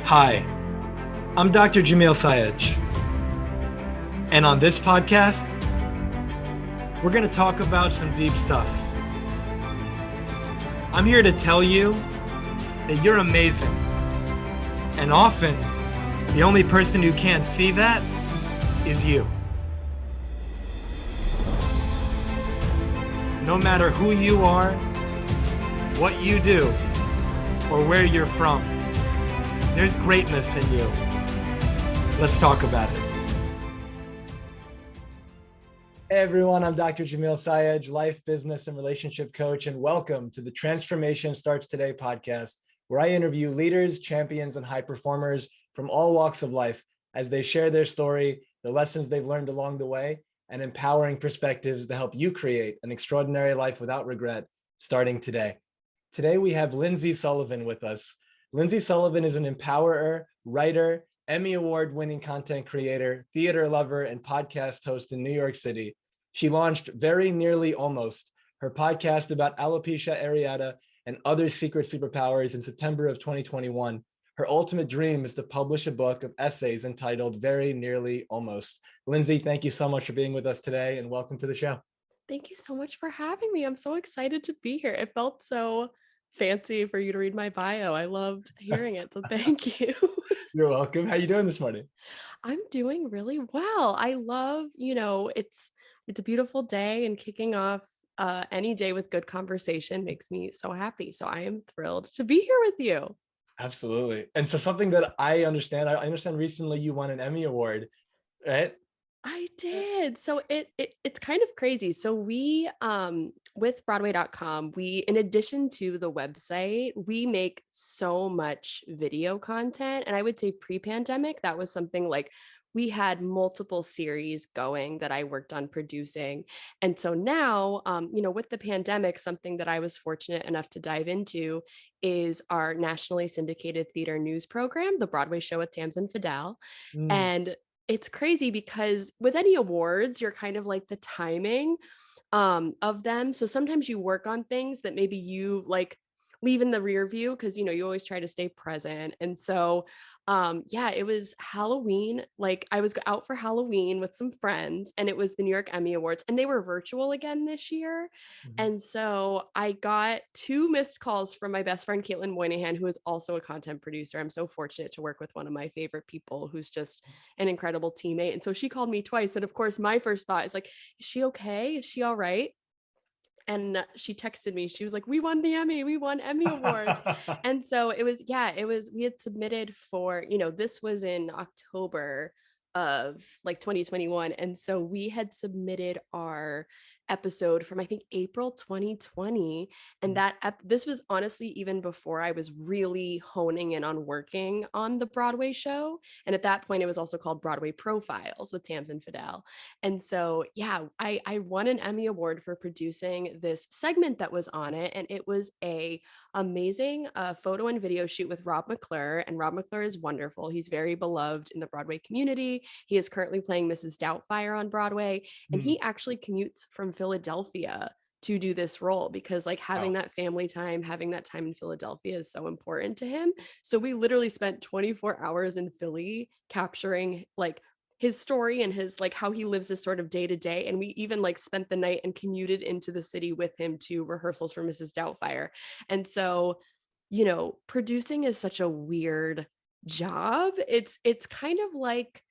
Hi, I'm Dr. Jamil Sayed, and on this podcast, we're going to talk about some deep stuff. I'm here to tell you that you're amazing, and often, the only person who can't see that is you. No matter who you are, what you do, or where you're from, there's greatness in you. Let's talk about it. Hey everyone, I'm Dr. Jamil Sayed, life, business, and relationship coach, and welcome to the Transformation Starts Today podcast, where I interview leaders, champions, and high performers from all walks of life as they share their story, the lessons they've learned along the way, and empowering perspectives to help you create an extraordinary life without regret, starting today. Today, we have Lindsey Sullivan with us. Lindsey Sullivan is an empowerer, writer, Emmy Award-winning content creator, theater lover, and podcast host in New York City. She launched Very Nearly Almost, her podcast about alopecia areata and other secret superpowers in September of 2021. Her ultimate dream is to publish a book of essays entitled Very Nearly Almost. Lindsey, thank you so much for being with us today, and welcome to the show. Thank you so much for having me. I'm so excited to be here. It felt so fancy for you to read my bio. I loved hearing it, so thank you. You're welcome. How you doing this morning? I'm doing really well. I love, it's a beautiful day, and kicking off any day with good conversation makes me so happy. So I am thrilled to be here with you. Absolutely. And so something that I understand recently you won an Emmy Award, right? I did. So it's kind of crazy. So we with broadway.com, we, in addition to the website, we make so much video content. And I would say pre-pandemic, that was something like we had multiple series going that I worked on producing. And so now, with the pandemic, something that I was fortunate enough to dive into is our nationally syndicated theater news program, The Broadway Show with Tamsin Fidel. Mm. And it's crazy because with any awards, you're kind of like the timing of them. So sometimes you work on things that maybe you like leave in the rear view because you always try to stay present. And so yeah, it was Halloween. Like I was out for Halloween with some friends, and it was the New York Emmy Awards, and they were virtual again this year. Mhm. And so I got two missed calls from my best friend Caitlin Moynihan, who is also a content producer. I'm so fortunate to work with one of my favorite people who's just an incredible teammate. And so she called me twice. And of course, my first thought is like, is she okay? Is she all right? And she texted me. She was like, "We won the Emmy. We won Emmy awards." And so we had submitted for, this was in October of like 2021. And so we had submitted our episode from I think April 2020. And this was honestly even before I was really honing in on working on the Broadway show. And at that point, it was also called Broadway Profiles with Tamsin Fidel. And so, yeah, I won an Emmy Award for producing this segment that was on it. And it was a amazing photo and video shoot with Rob McClure. And Rob McClure is wonderful. He's very beloved in the Broadway community. He is currently playing Mrs. Doubtfire on Broadway. And Mm. he actually commutes from Philadelphia to do this role because like having Wow. that family time, having that time in Philadelphia is so important to him. So we literally spent 24 hours in Philly capturing like his story and his like how he lives this sort of day to day. And we even like spent the night and commuted into the city with him to rehearsals for Mrs. Doubtfire. And so, producing is such a weird job. It's kind of like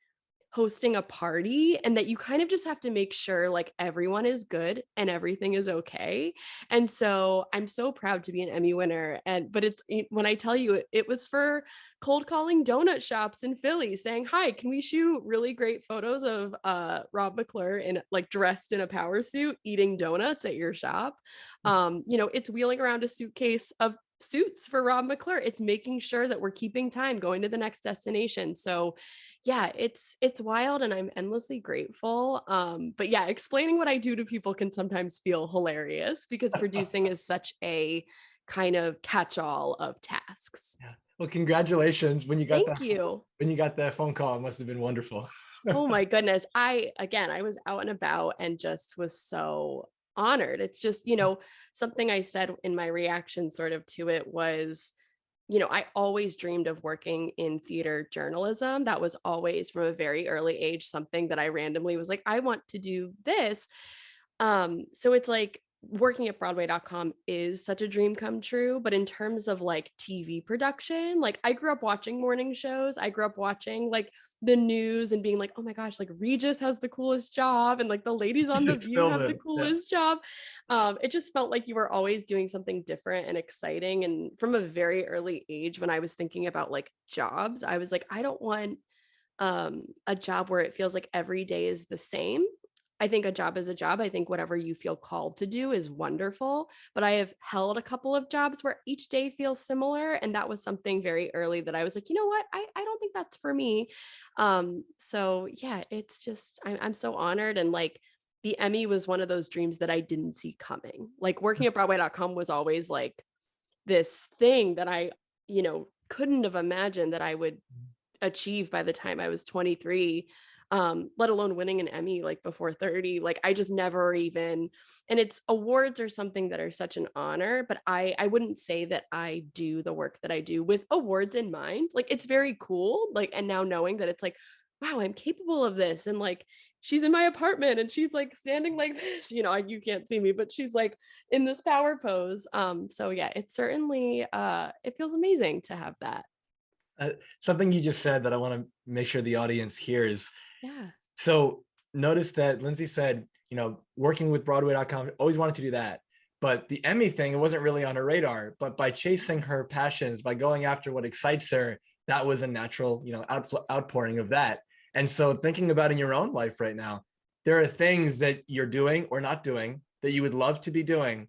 hosting a party, and that you kind of just have to make sure like everyone is good and everything is okay. And so I'm so proud to be an Emmy winner. But when I tell you it was for cold calling donut shops in Philly saying, "Hi, can we shoot really great photos of Rob McClure in like dressed in a power suit eating donuts at your shop?" It's wheeling around a suitcase of suits for Rob McClure. It's making sure that we're keeping time going to the next destination. So yeah, it's wild, and I'm endlessly grateful. But yeah, explaining what I do to people can sometimes feel hilarious because producing is such a kind of catch-all of tasks. Yeah. Well, congratulations when you got Thank you. that phone call. It must have been wonderful. Oh my goodness. I was out and about and just was so honored. It's just, something I said in my reaction sort of to it was I always dreamed of working in theater journalism. That was always from a very early age something that I randomly was like, I want to do this. So it's like working at Broadway.com is such a dream come true. But in terms of like TV production, like I grew up watching morning shows. I grew up watching like the news and being like, oh my gosh, like Regis has the coolest job. And like the ladies on The Just View film have the it. Yeah. coolest job. It just felt like you were always doing something different and exciting. And from a very early age, when I was thinking about like jobs, I was like, I don't want a job where it feels like every day is the same. I think a job is a job. I think whatever you feel called to do is wonderful. But I have held a couple of jobs where each day feels similar. And that was something very early that I was like, you know what? I don't think that's for me. So yeah, it's just, I'm so honored. And like the Emmy was one of those dreams that I didn't see coming. Like working at Broadway.com was always like this thing that I couldn't have imagined that I would achieve by the time I was 23, let alone winning an Emmy like before 30. Like I just never even, and it's awards are something that are such an honor, but I wouldn't say that I do the work that I do with awards in mind. Like it's very cool. Like, and now knowing that it's like, wow, I'm capable of this. And like she's in my apartment and she's like standing like this, you can't see me, but she's like in this power pose. So yeah, it's certainly it feels amazing to have that. Something you just said that I want to make sure the audience hears. Yeah. So notice that Lindsey said, working with Broadway.com, always wanted to do that. But the Emmy thing, it wasn't really on her radar. But by chasing her passions, by going after what excites her, that was a natural, outpouring of that. And so thinking about in your own life right now, there are things that you're doing or not doing that you would love to be doing.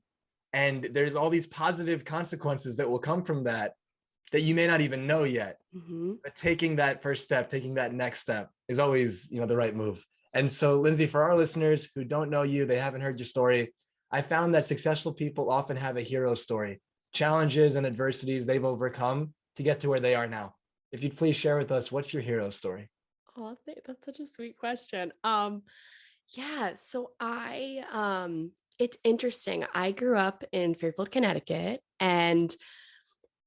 And there's all these positive consequences that will come from that you may not even know yet. Mm-hmm. But taking that first step, taking that next step is always, the right move. And so, Lindsey, for our listeners who don't know you, they haven't heard your story, I found that successful people often have a hero story, challenges and adversities they've overcome to get to where they are now. If you'd please share with us, what's your hero story? Oh, that's such a sweet question. Yeah, so it's interesting. I grew up in Fairfield, Connecticut, and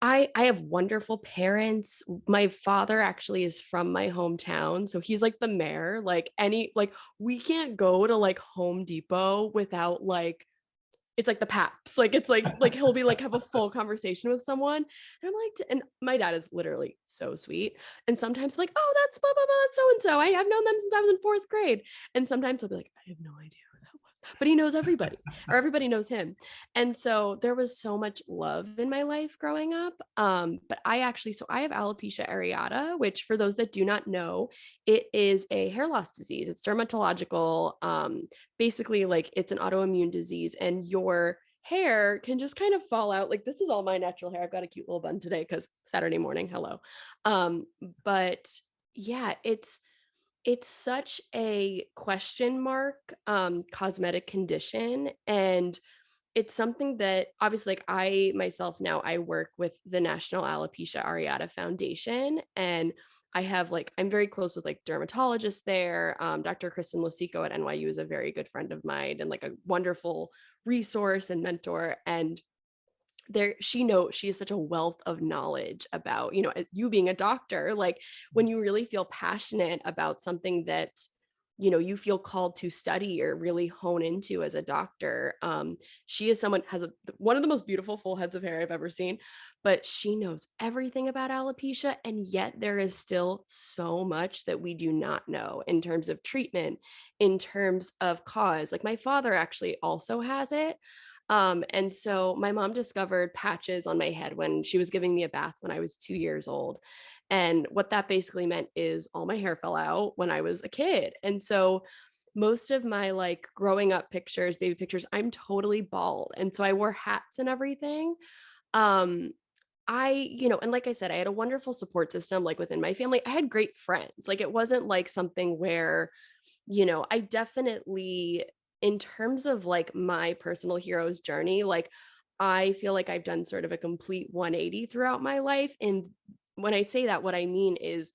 I have wonderful parents. My father actually is from my hometown, so he's like the mayor. Like we can't go to like Home Depot without like it's like the paps. Like it's like he'll be like have a full conversation with someone. And I'm like, and my dad is literally so sweet. And sometimes I'm like, oh, that's blah blah blah, that's so and so. I've known them since I was in fourth grade. And sometimes he'll be like, I have no idea who that was. But he knows everybody, or everybody knows him. And so there was so much love in my life growing up. But I have alopecia areata, which for those that do not know, it is a hair loss disease. It's dermatological. Basically like it's an autoimmune disease and your hair can just kind of fall out. Like this is all my natural hair. I've got a cute little bun today because Saturday morning. Hello. But yeah, it's such a question mark cosmetic condition. And it's something that obviously like I myself now I work with the National Alopecia Areata Foundation, and I have like I'm very close with like dermatologists there. Dr. Kristen Lasico at NYU is a very good friend of mine and like a wonderful resource and mentor. And she is such a wealth of knowledge about you being a doctor. Like when you really feel passionate about something that you feel called to study or really hone into as a doctor. She is someone has one of the most beautiful full heads of hair I've ever seen, but she knows everything about alopecia, and yet there is still so much that we do not know in terms of treatment, in terms of cause. Like my father actually also has it. And so my mom discovered patches on my head when she was giving me a bath when I was 2 years old. And what that basically meant is all my hair fell out when I was a kid. And so most of my like growing up pictures, baby pictures, I'm totally bald. And so I wore hats and everything. Um, and like I said, I had a wonderful support system, like within my family. I had great friends. Like it wasn't like something where, I definitely, in terms of like my personal hero's journey, like I feel like I've done sort of a complete 180 throughout my life. And when I say that, what I mean is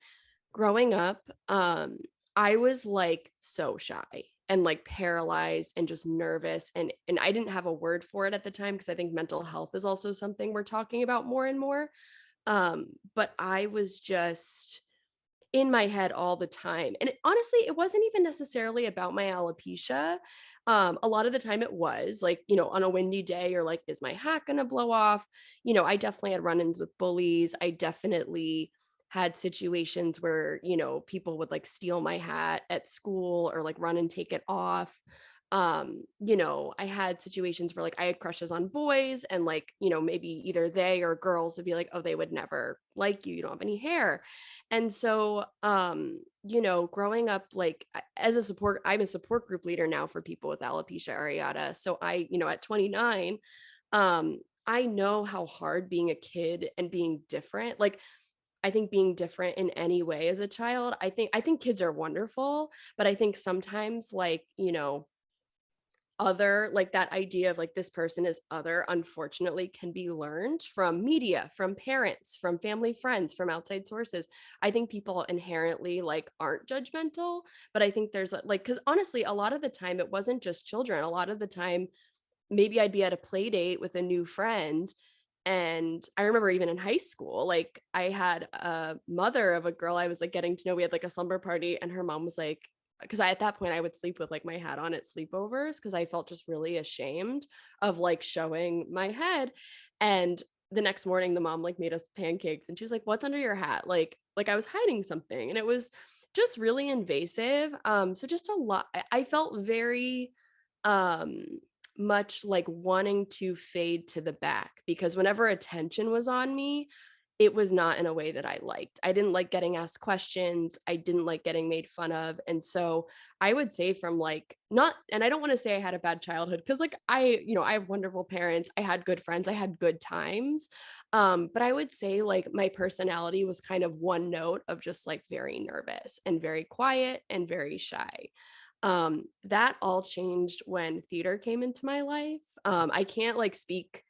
growing up, I was like so shy and like paralyzed and just nervous. And I didn't have a word for it at the time because I think mental health is also something we're talking about more and more. But I was just in my head all the time. And honestly, it wasn't even necessarily about my alopecia. A lot of the time it was like, on a windy day, you're like, is my hat going to blow off? I definitely had run-ins with bullies. I definitely had situations where, people would like steal my hat at school or like run and take it off. I had situations where like I had crushes on boys and like, maybe either they or girls would be like, oh, they would never like you. You don't have any hair. And so, growing up, like as a support, I'm a support group leader now for people with alopecia areata. So at 29, I know how hard being a kid and being different, like I think being different in any way as a child, I think kids are wonderful, but I think sometimes like, other like that idea of like this person is other unfortunately can be learned from media, from parents, from family friends, from outside sources. I think people inherently like aren't judgmental, but I think there's like, because honestly a lot of the time it wasn't just children. A lot of the time maybe I'd be at a play date with a new friend, and I remember even in high school, like I had a mother of a girl I was like getting to know. We had like a slumber party, and her mom was like, because at that point I would sleep with like my hat on at sleepovers because I felt just really ashamed of like showing my head. And the next morning, the mom like made us pancakes, and she was like, "What's under your hat?" Like I was hiding something, and it was just really invasive. So just a lot. I felt very um much like wanting to fade to the back because whenever attention was on me, it was not in a way that I liked. I didn't like getting asked questions. I didn't like getting made fun of. And so I would say from like not, and I don't want to say I had a bad childhood because like I have wonderful parents. I had good friends. I had good times. But I would say like my personality was kind of one note of just like very nervous and very quiet and very shy. That all changed when theater came into my life. I can't like speak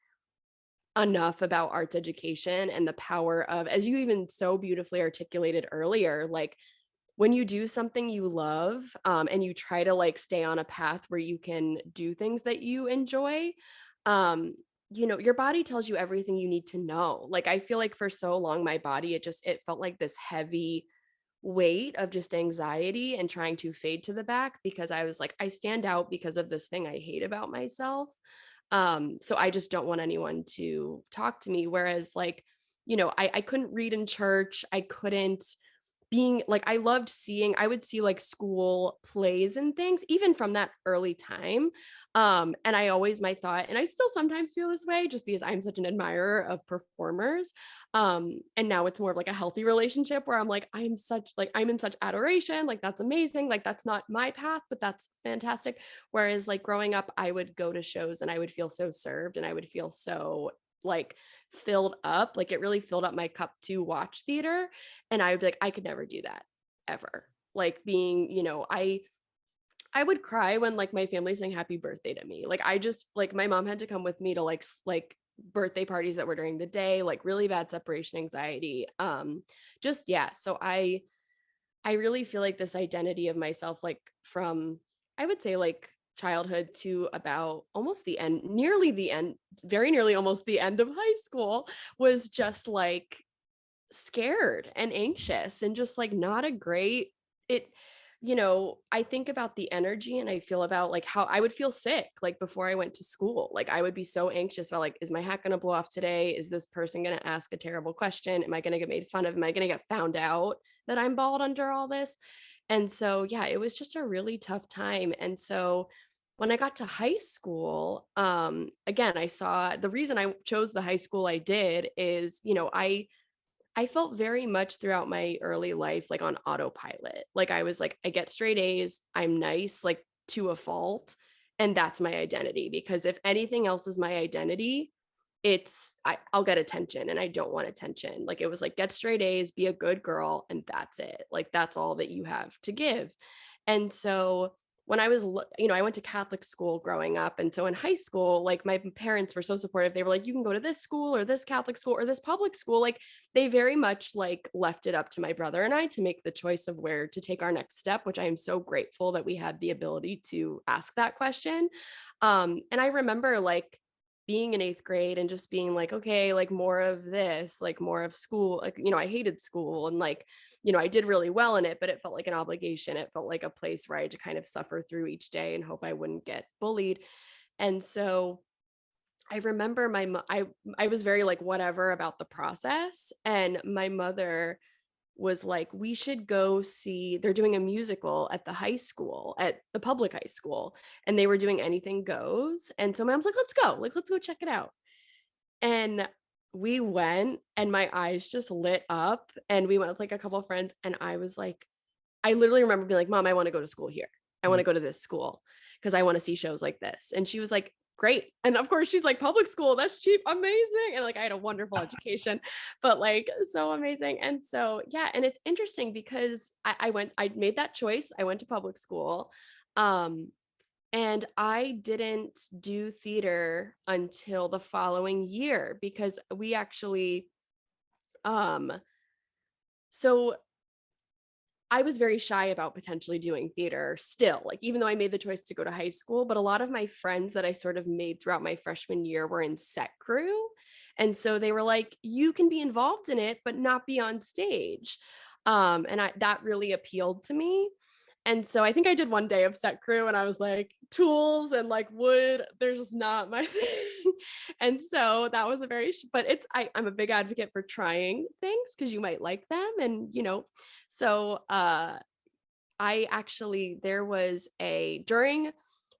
enough about arts education and the power of, as you even so beautifully articulated earlier, like when you do something you love, and you try to like stay on a path where you can do things that you enjoy, um, your body tells you everything you need to know. Like I feel like for so long, my body, it felt like this heavy weight of just anxiety and trying to fade to the back because I was like, I stand out because of this thing I hate about myself. So I just don't want anyone to talk to me. Whereas like, I couldn't read in church. I couldn't being like I loved seeing I would see like school plays and things even from that early time. And I always my thought, and I still sometimes feel this way just because I'm such an admirer of performers. And now it's more of like a healthy relationship where I'm like I'm in such adoration, like that's amazing, like that's not my path but that's fantastic. Whereas like growing up I would go to shows and I would feel so served and I would feel so like filled up, like it really filled up my cup to watch theater. And I would be like, I could never do that ever. Like being, I would cry when like my family sang happy birthday to me. Like I just like my mom had to come with me to like birthday parties that were during the day, like really bad separation anxiety. Just yeah. So I really feel like this identity of myself, like from I would say like childhood to about almost the end, nearly the end, very nearly almost the end of high school, was just like scared and anxious and just like not a great it I think about the energy and I feel about like how I would feel sick like before I went to school. Like I would be so anxious about like, is my hat going to blow off today? Is this person going to ask a terrible question? Am I going to get made fun of? Am I going to get found out that I'm bald under all this? And so yeah, it was just a really tough time. And so when I got to high school, again, I saw the reason I chose the high school I did is, I felt very much throughout my early life like on autopilot. Like I was like, I get straight A's, I'm nice, like to a fault. And that's my identity. Because if anything else is my identity, I'll get attention and I don't want attention. Like it was like, get straight A's, be a good girl, and that's it. Like that's all that you have to give. And so when I went to Catholic school growing up. And so in high school, like my parents were so supportive. They were like, you can go to this school or this Catholic school or this public school. Like they very much like left it up to my brother and I to make the choice of where to take our next step, which I am so grateful that we had the ability to ask that question. And I remember like being in 8th grade and just being like, okay, like more of this, like more of school. Like, I hated school, and like, I did really well in it, but it felt like an obligation. It felt like a place where I had to kind of suffer through each day and hope I wouldn't get bullied. And so I remember I was very like whatever about the process, and my mother was like, we should go see, they're doing a musical at the high school, at the public high school, and they were doing Anything Goes. And so my mom's like, let's go check it out. And we went, and my eyes just lit up, and we went with like a couple of friends, and I was like, I literally remember being like, Mom, I want to go to school here. I want to go to this school because I want to see shows like this. And she was like, great. And of course, she's like, public school, that's cheap, amazing. And like, I had a wonderful education, but like, so amazing. And so, yeah. And it's interesting because I made that choice. I went to public school. Um, and I didn't do theater until the following year because we actually, um, so I was very shy about potentially doing theater still, like, even though I made the choice to go to high school, but a lot of my friends that I sort of made throughout my freshman year were in set crew. And so they were like, you can be involved in it, but not be on stage. That really appealed to me. And so I think I did one day of set crew, and I was like, tools and like wood, they're just not my thing. And so that was but I'm a big advocate for trying things because you might like them. And, so I actually, there was during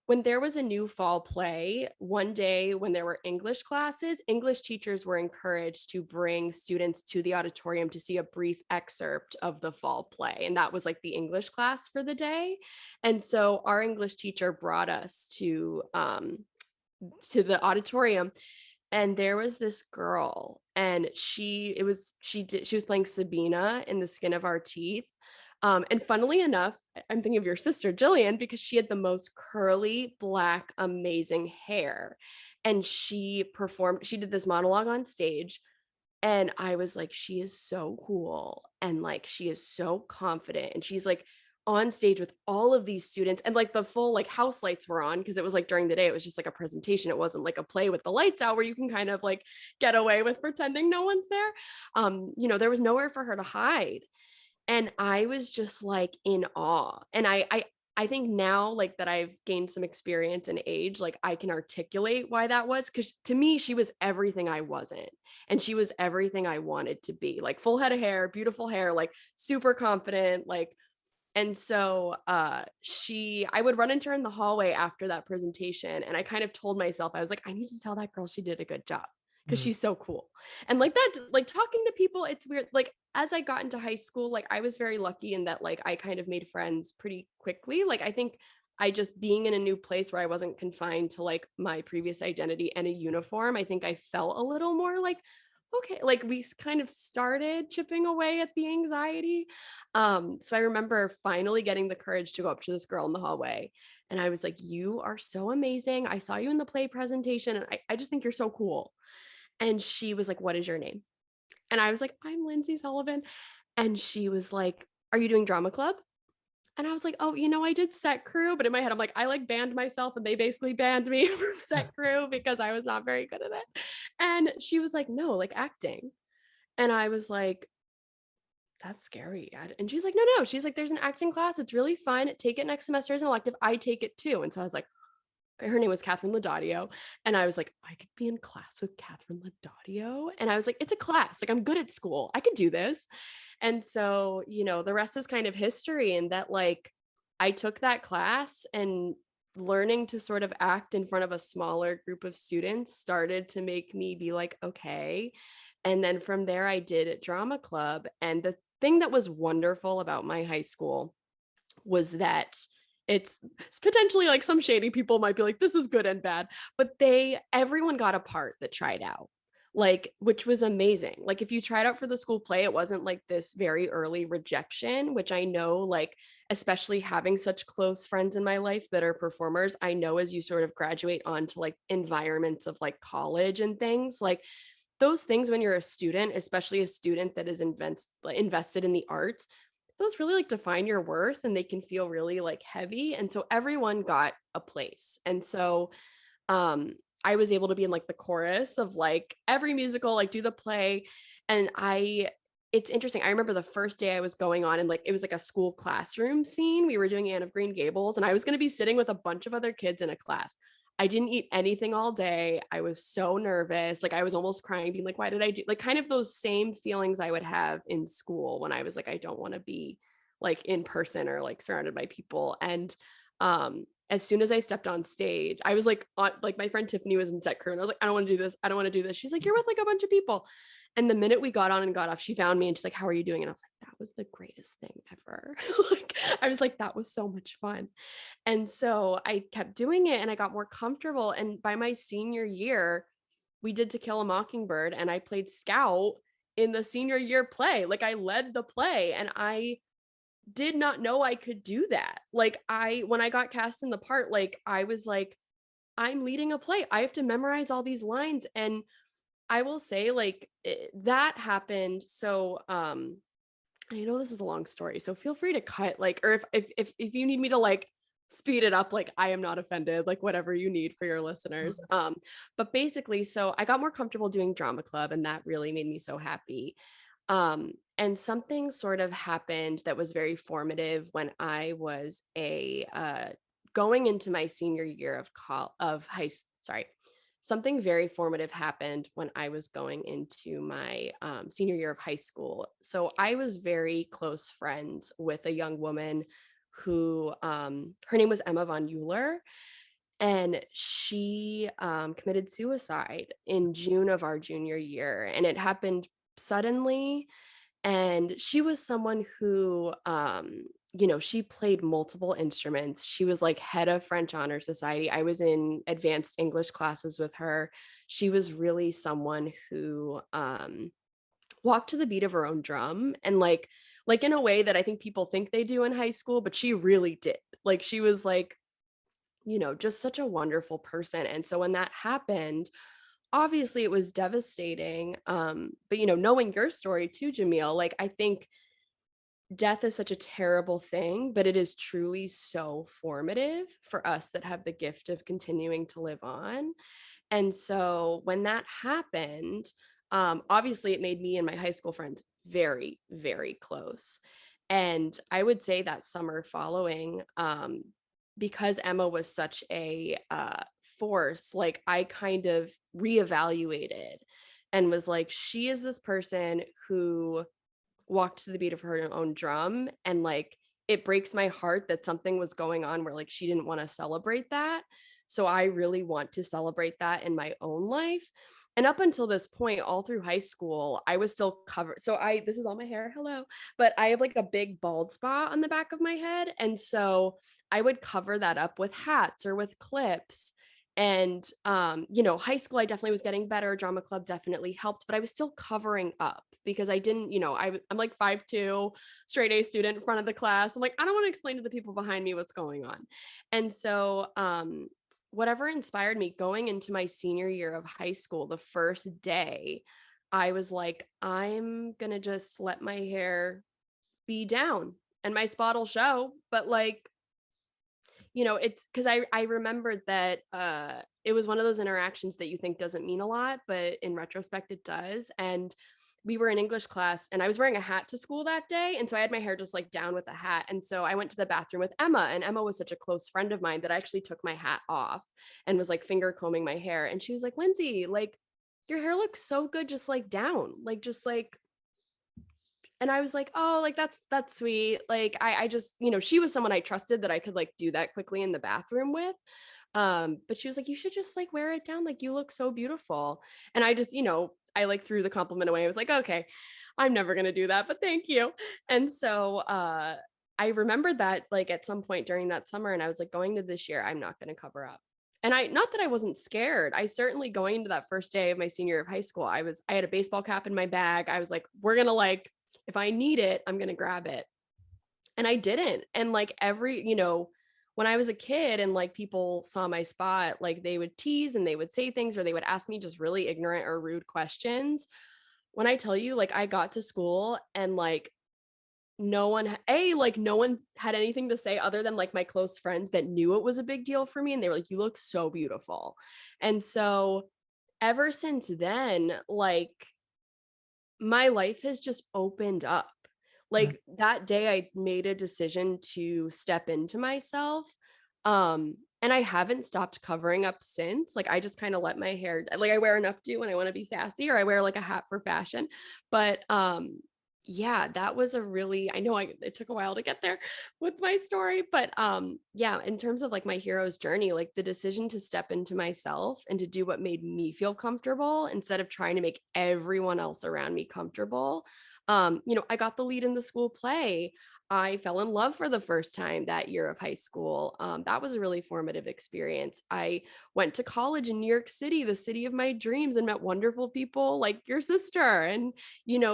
when there was a new fall play, one day when there were English classes, English teachers were encouraged to bring students to the auditorium to see a brief excerpt of the fall play. And that was like the English class for the day. And so our English teacher brought us to the auditorium, and there was this girl, and she was playing Sabina in The Skin of Our Teeth. And funnily enough, I'm thinking of your sister, Jillian, because she had the most curly, black, amazing hair. And she did this monologue on stage. And I was like, she is so cool. And like, she is so confident. And she's like on stage with all of these students, and like the full like house lights were on because it was like during the day. It was just like a presentation. It wasn't like a play with the lights out where you can kind of like get away with pretending no one's there. There was nowhere for her to hide. And I was just like in awe. And I think now, like, that I've gained some experience and age, like I can articulate why that was, because to me, she was everything I wasn't. And she was everything I wanted to be, like full head of hair, beautiful hair, like super confident, like. And so I would run into her in the hallway after that presentation. And I kind of told myself, I was like, I need to tell that girl she did a good job because she's so cool. And like that, like talking to people, it's weird. Like as I got into high school, like I was very lucky in that like I kind of made friends pretty quickly. Like I think I just being in a new place where I wasn't confined to like my previous identity and a uniform, I think I felt a little more like, okay, like we kind of started chipping away at the anxiety. So I remember finally getting the courage to go up to this girl in the hallway. And I was like, you are so amazing. I saw you in the play presentation, and I just think you're so cool. And she was like, what is your name? And I was like, I'm Lindsey Sullivan. And she was like, are you doing drama club? And I was like, oh, I did set crew, but in my head, I'm like, I like banned myself, and they basically banned me from set crew because I was not very good at it. And she was like, no, like acting. And I was like, that's scary. And she's like, no. She's like, there's an acting class. It's really fun. Take it next semester as an elective. I take it too. And so I was like, her name was Catherine Laudadio. And I was like, I could be in class with Catherine Laudadio. And I was like, it's a class. Like, I'm good at school. I could do this. And so, the rest is kind of history. And that, like, I took that class, and learning to sort of act in front of a smaller group of students started to make me be like, okay. And then from there, I did drama club. And the thing that was wonderful about my high school was that it's potentially like some shady people might be like, this is good and bad, but everyone got a part that tried out, like, which was amazing. Like if you tried out for the school play, it wasn't like this very early rejection, which I know, like, especially having such close friends in my life that are performers, I know as you sort of graduate onto like environments of like college and things, like those things when you're a student, especially a student that is invested in the arts, those really like define your worth, and they can feel really like heavy. And so everyone got a place. And so um I was able to be in like the chorus of like every musical, like do the play. And it's interesting. I remember the first day I was going on, and like it was like a school classroom scene. We were doing Anne of Green Gables, and I was going to be sitting with a bunch of other kids in a class. I didn't eat anything all day. I was so nervous. Like I was almost crying, being like, why did I do like kind of those same feelings I would have in school when I was like, I don't want to be like in person or like surrounded by people. And as soon as I stepped on stage, I was like, like my friend Tiffany was in set crew, and I was like, I don't want to do this. I don't want to do this. She's like, you're with like a bunch of people. And the minute we got on and got off, she found me and she's like, how are you doing? And I was like, that was the greatest thing ever. Like, I was like, that was so much fun. And so I kept doing it and I got more comfortable. And by my senior year, we did To Kill a Mockingbird, and I played Scout in the senior year play. Like I led the play, and I did not know I could do that. Like when I got cast in the part, like I was like, I'm leading a play. I have to memorize all these lines. And I will say like that happened. So I know this is a long story, so feel free to cut like, or if you need me to like speed it up, like I am not offended, like whatever you need for your listeners. But basically, so I got more comfortable doing drama club, and that really made me so happy. And something sort of happened that was very formative when I was going into my senior year of sorry. Something very formative happened when I was going into my senior year of high school. So I was very close friends with a young woman who, her name was Emma von Euler, and she committed suicide in June of our junior year. And it happened suddenly. And she was someone who, she played multiple instruments. She was like head of French Honor Society. I was in advanced English classes with her. She was really someone who walked to the beat of her own drum, and like in a way that I think people think they do in high school, but she really did. Like she was like, just such a wonderful person. And so when that happened, obviously it was devastating. But knowing your story too, Jamil, like I think death is such a terrible thing, but it is truly so formative for us that have the gift of continuing to live on. And so when that happened, obviously it made me and my high school friends very, very close. And I would say that summer following, because Emma was such a force, like I kind of reevaluated and was like, she is this person who walked to the beat of her own drum, and like it breaks my heart that something was going on where like she didn't want to celebrate that. So I really want to celebrate that in my own life. And up until this point, all through high school, I was still covered. So this is all my hair, hello, but I have like a big bald spot on the back of my head. And so I would cover that up with hats or with clips. And high school, I definitely was getting better. Drama club definitely helped, but I was still covering up because I didn't, I'm like 5'2", straight A student in front of the class. I'm like, I don't want to explain to the people behind me what's going on. And so whatever inspired me going into my senior year of high school, the first day, I was like, I'm gonna just let my hair be down and my spot will show. But like, it's because I remembered that it was one of those interactions that you think doesn't mean a lot, but in retrospect it does. And we were in English class, and I was wearing a hat to school that day, and so I had my hair just like down with a hat. And so I went to the bathroom with Emma, and Emma was such a close friend of mine that I actually took my hat off and was like finger combing my hair. And she was like, Lindsey, like your hair looks so good just like down, like just like. And I was like, oh, like that's sweet. Like I just, she was someone I trusted that I could like do that quickly in the bathroom with. But she was like, you should just like wear it down, like you look so beautiful. And I just, I like threw the compliment away. I was like, okay, I'm never gonna do that, but thank you. And so I remembered that like at some point during that summer, and I was like, going to this year, I'm not gonna cover up. And not that I wasn't scared. I certainly, going into that first day of my senior year of high school, I had a baseball cap in my bag. I was like, we're gonna like, if I need it, I'm gonna grab it. And I didn't. And like when I was a kid and like people saw my spot, like they would tease and they would say things, or they would ask me just really ignorant or rude questions. When I tell you, like I got to school and like no one no one had anything to say other than like my close friends that knew it was a big deal for me, and they were like, you look so beautiful. And so ever since then, like my life has just opened up. Mm. Like that day I made a decision to step into myself. And I haven't stopped covering up since. Like I just kind of let my hair, like I wear an updo when I want to be sassy, or I wear like a hat for fashion. But yeah, that was a really, I know it took a while to get there with my story, but yeah, in terms of like my hero's journey, like the decision to step into myself and to do what made me feel comfortable instead of trying to make everyone else around me comfortable. I got the lead in the school play. I fell in love for the first time that year of high school. That was a really formative experience. I went to college in New York City, the city of my dreams, and met wonderful people like your sister, and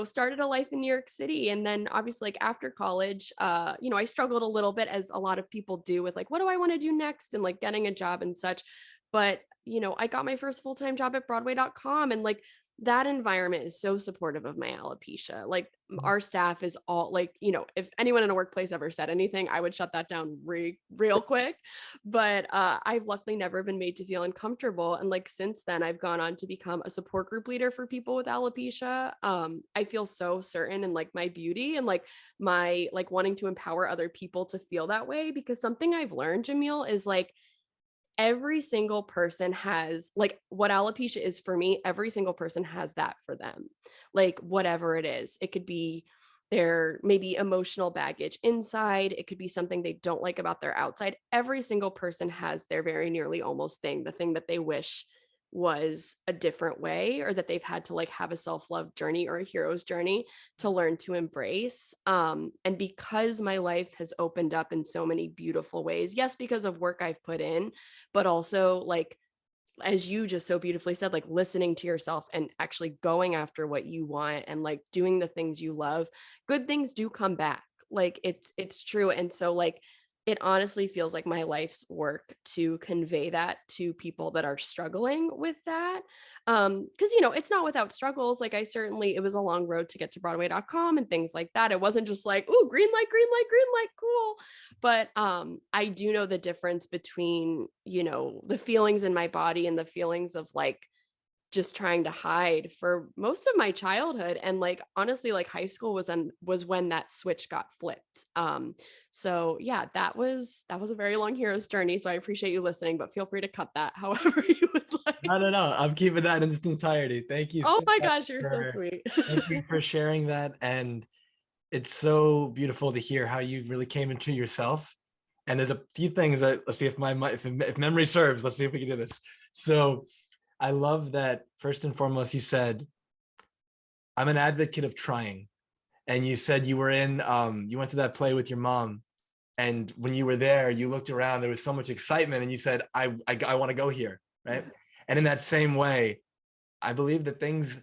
started a life in New York City. And then obviously like after college, I struggled a little bit, as a lot of people do, with like, what do I want to do next, and like getting a job and such. But I got my first full-time job at Broadway.com, and like that environment is so supportive of my alopecia. Like our staff is all like, if anyone in a workplace ever said anything, I would shut that down real quick. But I've luckily never been made to feel uncomfortable. And like since then, I've gone on to become a support group leader for people with alopecia. I feel so certain in like my beauty, and like my like wanting to empower other people to feel that way, because something I've learned, Jamil, is like every single person has, like, what alopecia is for me, every single person has that for them. Like whatever it is, it could be their maybe emotional baggage inside, it could be something they don't like about their outside. Every single person has their very nearly almost thing, the thing that they wish was a different way, or that they've had to like have a self-love journey or a hero's journey to learn to embrace. And because my life has opened up in so many beautiful ways, yes, because of work I've put in, but also like, as you just so beautifully said, like listening to yourself and actually going after what you want and like doing the things you love, good things do come back. Like it's true. And so like it honestly feels like my life's work to convey that to people that are struggling with that. Because it's not without struggles. Like it was a long road to get to Broadway.com and things like that. It wasn't just like, oh, green light, green light, green light, cool. But I do know the difference between, the feelings in my body and the feelings of like just trying to hide for most of my childhood. And like honestly, like high school was when that switch got flipped. So yeah, that was a very long hero's journey. So I appreciate you listening, but feel free to cut that however you would like. No. I'm keeping that in its entirety. Thank you Oh so my much gosh, you're so for sweet. thank you for sharing that. And it's so beautiful to hear how you really came into yourself. And there's a few things that, let's see if memory serves, let's see if we can do this. So I love that first and foremost, you said, I'm an advocate of trying. And you said you went to that play with your mom. And when you were there, you looked around, there was so much excitement, and you said, I want to go here, right? And in that same way, I believe that things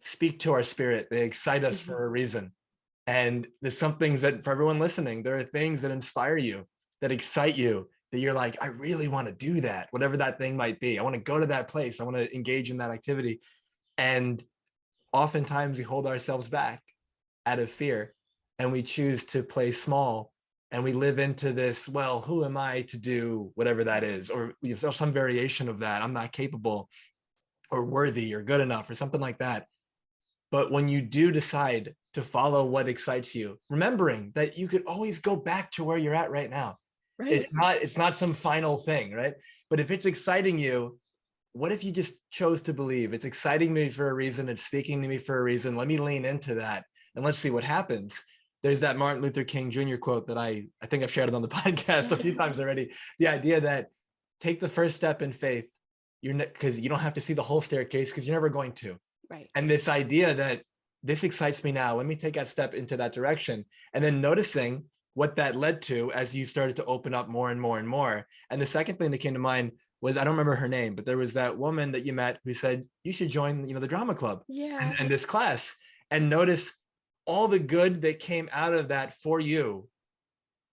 speak to our spirit. They excite us for a reason. And there's some things that, for everyone listening, there are things that inspire you, that excite you, that you're like, I really want to do that, whatever that thing might be. I want to go to that place. I want to engage in that activity. And oftentimes we hold ourselves back out of fear, and we choose to play small, and we live into this, well, who am I to do whatever that is? Or some variation of that. I'm not capable or worthy or good enough or something like that. But when you do decide to follow what excites you, remembering that you could always go back to where you're at right now. Right. It's not some final thing, right? But if it's exciting you, what if you just chose to believe it's exciting me for a reason, it's speaking to me for a reason, let me lean into that and let's see what happens. There's that Martin Luther King Jr. quote that I think I've shared it on the podcast a few times already. The idea that take the first step in faith, because you don't have to see the whole staircase, because you're never going to. Right. And this idea that this excites me now, let me take that step into that direction. And then noticing what that led to as you started to open up more and more and more. And the second thing that came to mind was, I don't remember her name, but there was that woman that you met who said, you should join, the drama club and this class, and notice all the good that came out of that for you.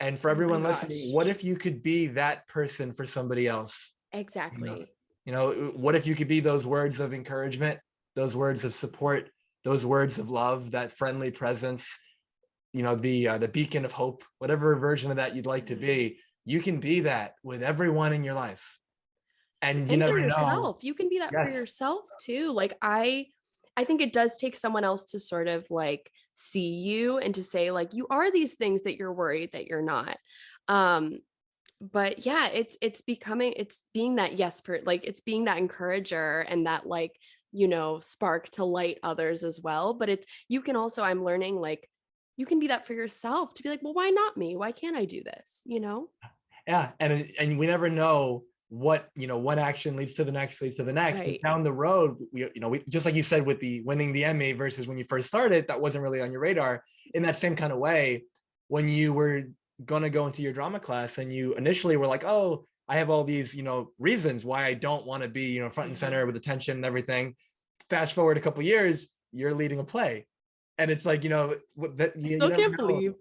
And for everyone listening, what if you could be that person for somebody else? Exactly. What if you could be those words of encouragement, those words of support, those words of love, that friendly presence, the beacon of hope, whatever version of that you'd like to be. You can be that with everyone in your life, and you And for never know. yourself, you can be that for Yes. yourself too. Like I think it does take someone else to sort of like see you and to say like you are these things that you're worried that you're not. Um but yeah, it's being that like it's being that encourager and that like, spark to light others as well. But you can also, I'm learning, like, you can be that for yourself to be like, well, why not me? Why can't I do this? Yeah, and we never know what, one action leads to the next, and Right. down the road, we just like you said with the winning the Emmy versus when you first started, that wasn't really on your radar. In that same kind of way, when you were going to go into your drama class and you initially were like, oh, I have all these, reasons why I don't want to be, front and center with attention and everything. Fast forward a couple years, you're leading a play, and it's like, that I you still never can't know. believe.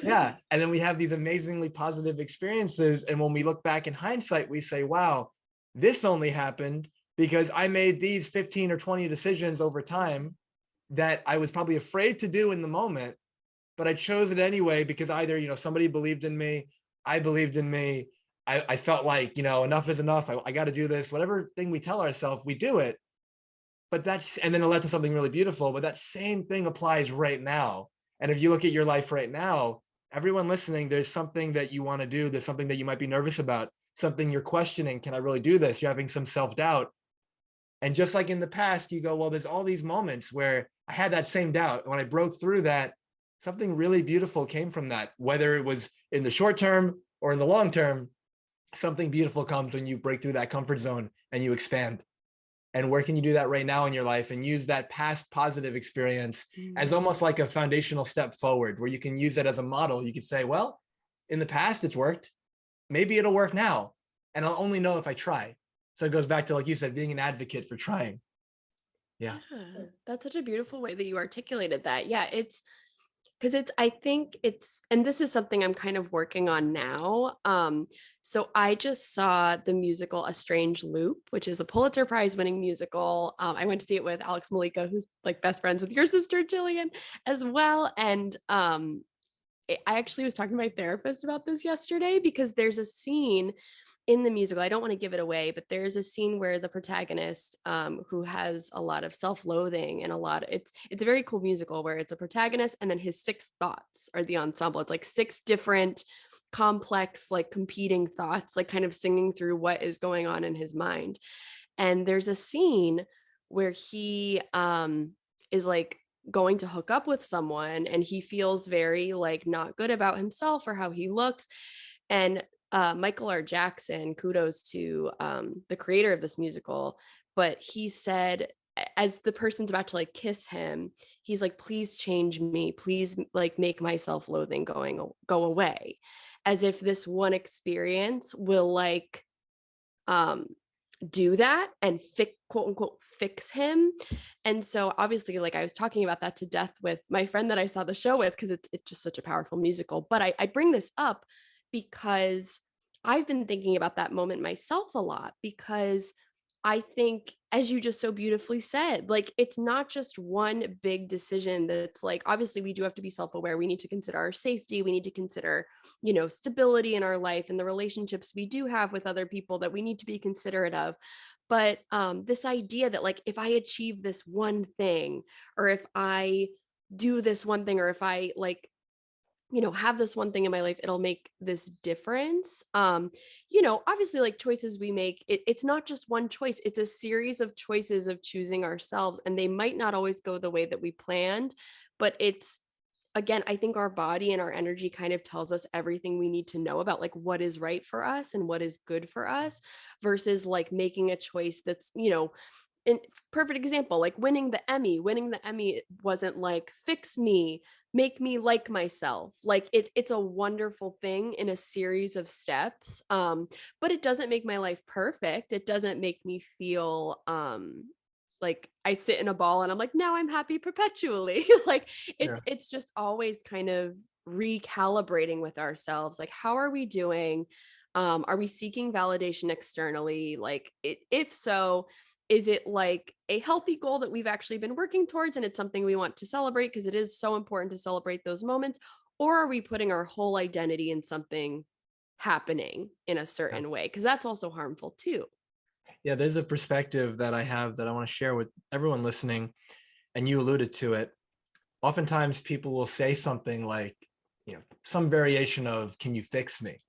Yeah. And then we have these amazingly positive experiences. And when we look back in hindsight, we say, wow, this only happened because I made these 15 or 20 decisions over time that I was probably afraid to do in the moment, but I chose it anyway because either, somebody believed in me, I believed in me. I felt like, enough is enough. I got to do this. Whatever thing we tell ourselves, we do it. And then it led to something really beautiful. But that same thing applies right now. And if you look at your life right now, everyone listening, there's something that you want to do. There's something that you might be nervous about, something you're questioning. Can I really do this? You're having some self-doubt. And just like in the past, you go, well, there's all these moments where I had that same doubt. And when I broke through that, something really beautiful came from that, whether it was in the short term or in the long term. Something beautiful comes when you break through that comfort zone and you expand. And where can you do that right now in your life and use that past positive experience as Mm. almost like a foundational step forward, where you can use it as a model. You could say, well, in the past it's worked, maybe it'll work now, and I'll only know if I try. So it goes back to, like you said, being an advocate for trying. Yeah. Yeah, that's such a beautiful way that you articulated that. Yeah, it's because I think and this is something I'm kind of working on now. So I just saw the musical A Strange Loop, which is a Pulitzer Prize winning musical. I went to see it with Alex Malika, who's like best friends with your sister Jillian as well. And I actually was talking to my therapist about this yesterday because there's a scene in the musical. I don't want to give it away, but there's a scene where the protagonist, who has a lot of self-loathing and it's a very cool musical where it's a protagonist and then his six thoughts are the ensemble. It's like six different complex, like competing thoughts, like kind of singing through what is going on in his mind. And there's a scene where he is like going to hook up with someone and he feels very like not good about himself or how he looks. And Michael R. Jackson, kudos to the creator of this musical, but he said, as the person's about to like kiss him, he's like, please change me, please like make my self-loathing go away, as if this one experience will like um do that and quote unquote fix him. And so obviously, like I was talking about that to death with my friend that I saw the show with, because it's just such a powerful musical. But I bring this up because I've been thinking about that moment myself a lot, because I think, as you just so beautifully said, like it's not just one big decision that's like, obviously we do have to be self-aware. We need to consider our safety. We need to consider, stability in our life and the relationships we do have with other people that we need to be considerate of. But this idea that like, if I achieve this one thing, or if I do this one thing, or if I like, have this one thing in my life, it'll make this difference. Obviously, like choices we make, it's not just one choice, it's a series of choices of choosing ourselves, and they might not always go the way that we planned. But it's, again, I think our body and our energy kind of tells us everything we need to know about like what is right for us and what is good for us, versus like making a choice that's, in perfect example, like winning the Emmy wasn't like fix me, make me like myself. Like it's a wonderful thing in a series of steps. But it doesn't make my life perfect. It doesn't make me feel like I sit in a ball and I'm like, now I'm happy perpetually. Like Yeah. it's just always kind of recalibrating with ourselves. Like, how are we doing? Are we seeking validation externally? Like if so, Is it like a healthy goal that we've actually been working towards and it's something we want to celebrate because it is so important to celebrate those moments? Or are we putting our whole identity in something happening in a Yeah. certain way? Because that's also harmful too. Yeah, there's a perspective that I have that I want to share with everyone listening, and you alluded to it. Oftentimes people will say something like, some variation of, can you fix me?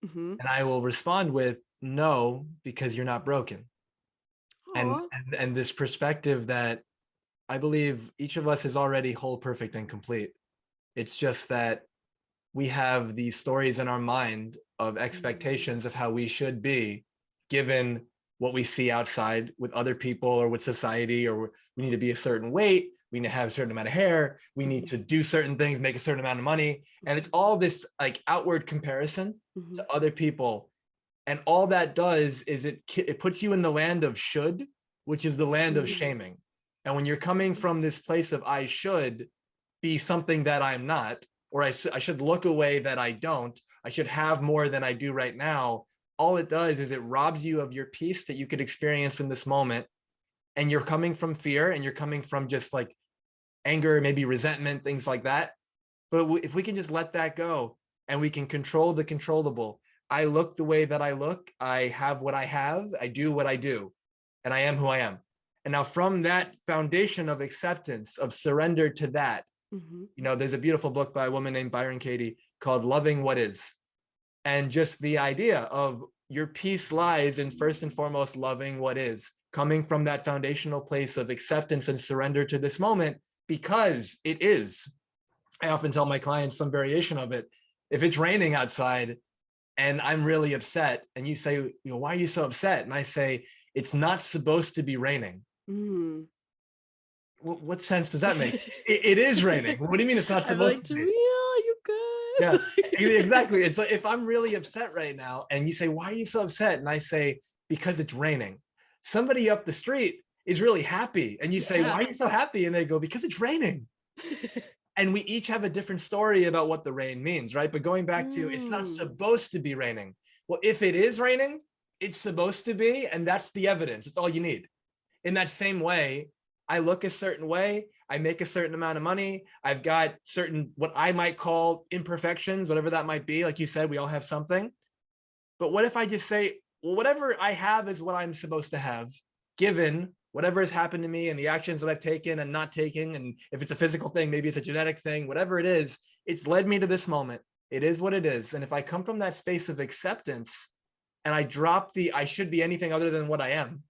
Hmm. And I will respond with, no, because you're not broken. And, Aw. and this perspective that I believe each of us is already whole, perfect, and complete. It's just that we have these stories in our mind of expectations of how we should be, given what we see outside with other people or with society, or we need to be a certain weight, we need to have a certain amount of hair, we need to do certain things, make a certain amount of money. And it's all this like outward comparison Mhm. to other people. And all that does is it puts you in the land of should, which is the land of Mhm. shaming. And when you're coming from this place of I should be something that I'm not, or I should look away that I don't, I should have more than I do right now, all it does is it robs you of your peace that you could experience in this moment. And you're coming from fear, and you're coming from just like anger, maybe resentment, things like that. But if we can just let that go and we can control the controllable, I look the way that I look, I have what I have, I do what I do, and I am who I am. And now from that foundation of acceptance, of surrender to that, Mhm. there's a beautiful book by a woman named Byron Katie called Loving What Is. And just the idea of your peace lies in first and foremost loving what is, coming from that foundational place of acceptance and surrender to this moment because it is. I often tell my clients some variation of it. If it's raining outside and I'm really upset, and you say, why are you so upset? And I say, it's not supposed to be raining. Mm. What sense does that make? It is raining. What do you mean it's not I'm supposed like, to Jamil, be? you Yeah, good? exactly. It's like if I'm really upset right now and you say, why are you so upset? And I say, because it's raining. Somebody up the street is really happy. And you say, why Yeah. are you so happy? And they go, because it's raining. And we each have a different story about what the rain means, right? But going back to, it's not Mm. supposed to be raining. Well, if it is raining, it's supposed to be, and that's the evidence. It's all you need. In that same way, I look a certain way, I make a certain amount of money, I've got certain, what I might call imperfections, whatever that might be. Like you said, we all have something. But what if I just say, well, whatever I have is what I'm supposed to have, given whatever has happened to me and the actions that I've taken and not taken. And if it's a physical thing, maybe it's a genetic thing, whatever it is, it's led me to this moment. It is what it is. And if I come from that space of acceptance and I drop the I should be anything other than what I am,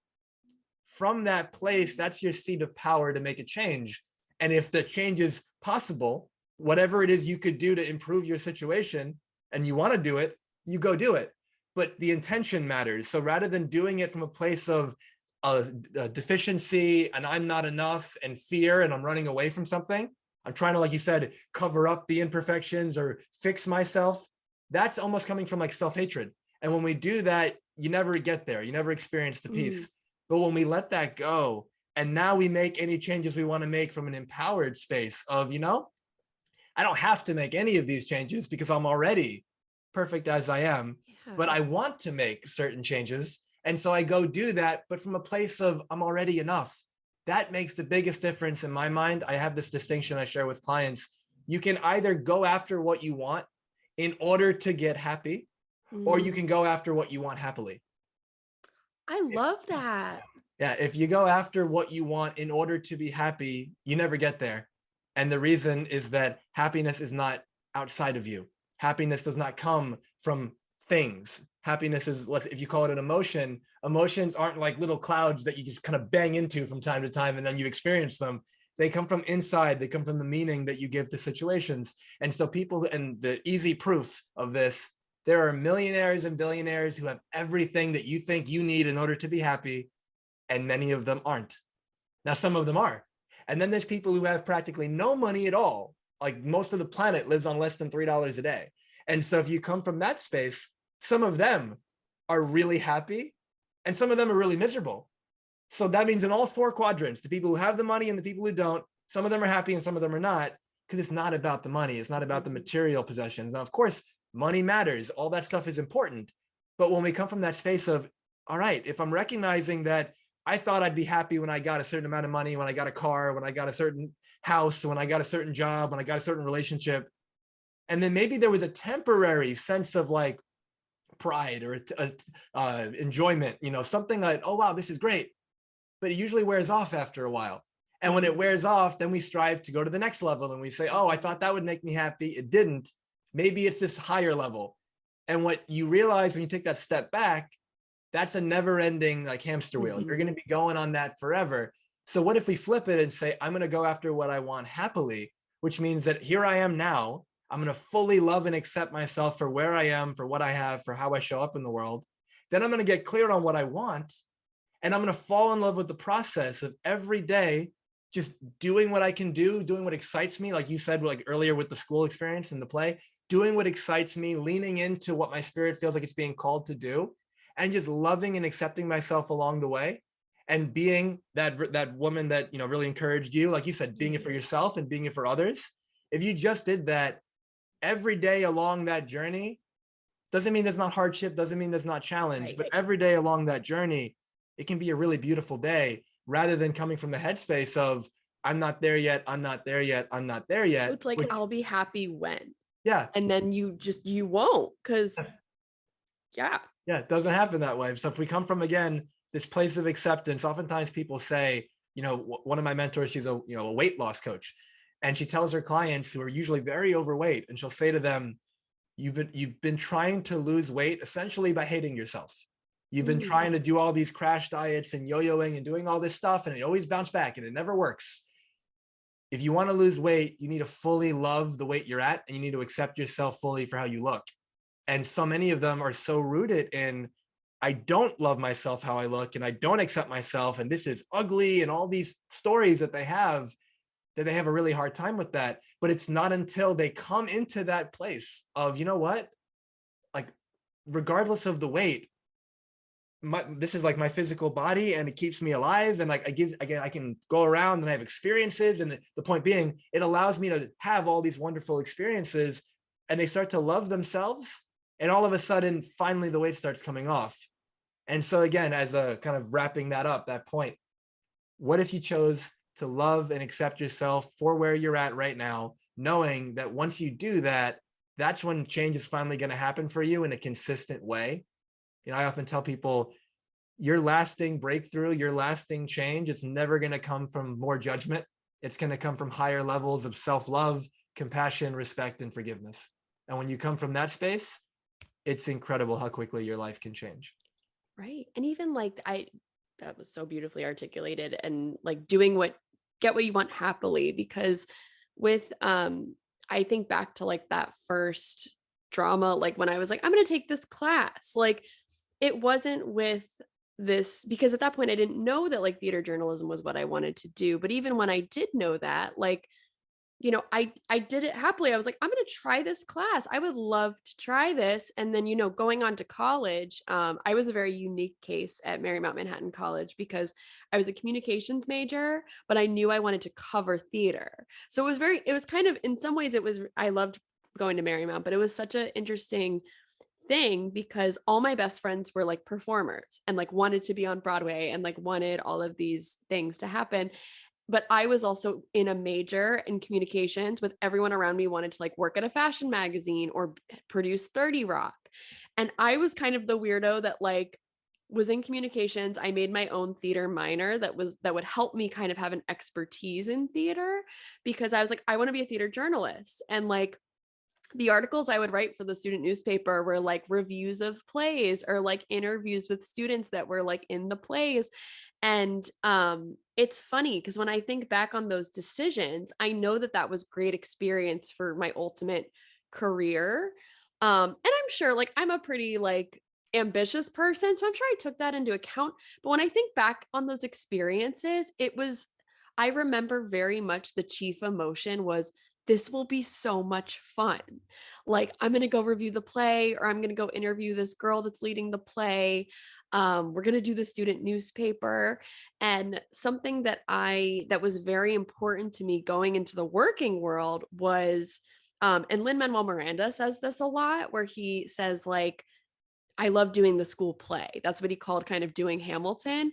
from that place, that's your seat of power to make a change. And if the change is possible, whatever it is you could do to improve your situation and you want to do it, you go do it. But the intention matters. So rather than doing it from a place of a deficiency and I'm not enough and fear and I'm running away from something, I'm trying to, like you said, cover up the imperfections or fix myself. That's almost coming from like self-hatred. And when we do that, you never get there. You never experience the Mm. peace. But when we let that go, and now we make any changes we want to make from an empowered space of, I don't have to make any of these changes because I'm already perfect as I am, but Yeah. I want to make certain changes. And so I go do that, but from a place of I'm already enough. That makes the biggest difference in my mind. I have this distinction I share with clients. You can either go after what you want in order to get happy, or you Mm. can go after what you want happily. I love that. Yeah, if you go after what you want in order to be happy, you never get there. And the reason is that happiness is not outside of you. Happiness does not come from things. Happiness is, if you call it an emotion, emotions aren't like little clouds that you just kind of bang into from time to time and then you experience them. They come from inside. They come from the meaning that you give to situations. And so people, and the easy proof of this, there are millionaires and billionaires who have everything that you think you need in order to be happy, and many of them aren't. Now, some of them are. And then there's people who have practically no money at all. Like most of the planet lives on less than $3 a day. And so if you come from that space, some of them are really happy and some of them are really miserable. So that means in all four quadrants, the people who have the money and the people who don't, some of them are happy and some of them are not, because it's not about the money. It's not about the material possessions. Now, of course, money matters. All that stuff is important. But when we come from that space of, all right, if I'm recognizing that I thought I'd be happy when I got a certain amount of money, when I got a car, when I got a certain house, when I got a certain job, when I got a certain relationship. And then maybe there was a temporary sense of like pride or enjoyment, something like, oh, wow, this is great. But it usually wears off after a while. And when it wears off, then we strive to go to the next level and we say, oh, I thought that would make me happy. It didn't. Maybe it's this higher level. And what you realize when you take that step back, that's a never ending like hamster wheel. You're going to be going on that forever. So what if we flip it and say, I'm going to go after what I want happily, which means that here I am now. I'm going to fully love and accept myself for where I am, for what I have, for how I show up in the world. Then I'm going to get clear on what I want. And I'm going to fall in love with the process of every day, just doing what I can do, doing what excites me. Like you said, like earlier with the school experience and the play, doing what excites me, leaning into what my spirit feels like it's being called to do, and just loving and accepting myself along the way, and being that woman that, really encouraged you, like you said, being it for yourself and being it for others. If you just did that every day along that journey, doesn't mean there's not hardship, doesn't mean there's not challenge, but every day along that journey, it can be a really beautiful day, rather than coming from the headspace of, I'm not there yet, I'm not there yet, I'm not there yet. It's like, I'll be happy when. Yeah. And then you won't, because yeah, it doesn't happen that way. So if we come from, again, this place of acceptance, oftentimes people say, one of my mentors, she's a weight loss coach, and she tells her clients who are usually very overweight, and she'll say to them, you've been trying to lose weight essentially by hating yourself. You've been trying to do all these crash diets and yo-yoing and doing all this stuff, and it always bounce back and it never works. If you want to lose weight, you need to fully love the weight you're at, and you need to accept yourself fully for how you look. And so many of them are so rooted in, I don't love myself how I look, and I don't accept myself, and this is ugly, and all these stories that they have a really hard time with that. But it's not until they come into that place of, like, regardless of the weight, this is like my physical body, and it keeps me alive, and like I can go around and I have experiences, and the point being, it allows me to have all these wonderful experiences, and they start to love themselves, and all of a sudden finally the weight starts coming off. And so again, as a kind of wrapping that up, that point, what if you chose to love and accept yourself for where you're at right now, knowing that once you do that, that's when change is finally going to happen for you in a consistent way. I often tell people, your lasting breakthrough, your lasting change, it's never going to come from more judgment. It's going to come from higher levels of self-love, compassion, respect, and forgiveness. And when you come from that space, it's incredible how quickly your life can change. Right. And even like, that was so beautifully articulated, and like get what you want happily, because with, I think back to like that first drama, like when I was like, I'm going to take this class, like, it wasn't with this, because at that point I didn't know that like theater journalism was what I wanted to do. But even when I did know that, like, I did it happily. I was like, I'm going to try this class. I would love to try this. And then, going on to college, I was a very unique case at Marymount Manhattan College, because I was a communications major, but I knew I wanted to cover theater. So it was kind of, in some ways I loved going to Marymount, but it was such an interesting thing, because all my best friends were like performers and like wanted to be on Broadway and like wanted all of these things to happen. But I was also in a major in communications, with everyone around me wanted to like work at a fashion magazine or produce 30 Rock. And I was kind of the weirdo that like was in communications. I made my own theater minor that would help me kind of have an expertise in theater, because I was like, I want to be a theater journalist. And like, the articles I would write for the student newspaper were like reviews of plays, or like interviews with students that were like in the plays. And it's funny, because when I think back on those decisions, I know that was great experience for my ultimate career. And I'm sure like I'm a pretty like ambitious person, so I'm sure I took that into account. But when I think back on those experiences, I remember very much the chief emotion was, this will be so much fun. Like, I'm going to go review the play, or I'm going to go interview this girl that's leading the play. We're going to do the student newspaper. And something that was very important to me going into the working world was, and Lin-Manuel Miranda says this a lot, where he says like, I love doing the school play. That's what he called kind of doing Hamilton.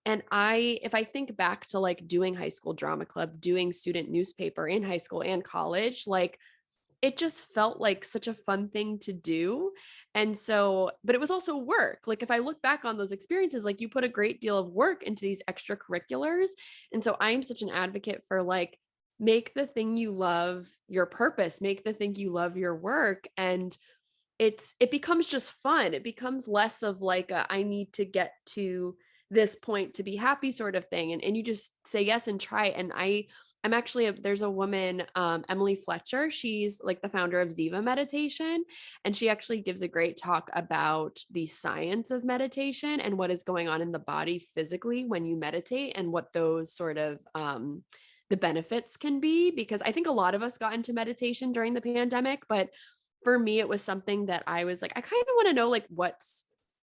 And if I think back to like doing high school drama club, doing student newspaper in high school and college, like it just felt like such a fun thing to do. And so, but it was also work. Like if I look back on those experiences, like you put a great deal of work into these extracurriculars. And so I'm such an advocate for like, make the thing you love your purpose, make the thing you love your work. And it becomes just fun. It becomes less of like I need to get to this point to be happy sort of thing. And you just say yes and try. And I'm actually there's a woman, Emily Fletcher. She's like the founder of Ziva meditation. And she actually gives a great talk about the science of meditation and what is going on in the body physically when you meditate and what those sort of the benefits can be. Because I think a lot of us got into meditation during the pandemic, but for me, it was something that I was like, I kind of want to know like what's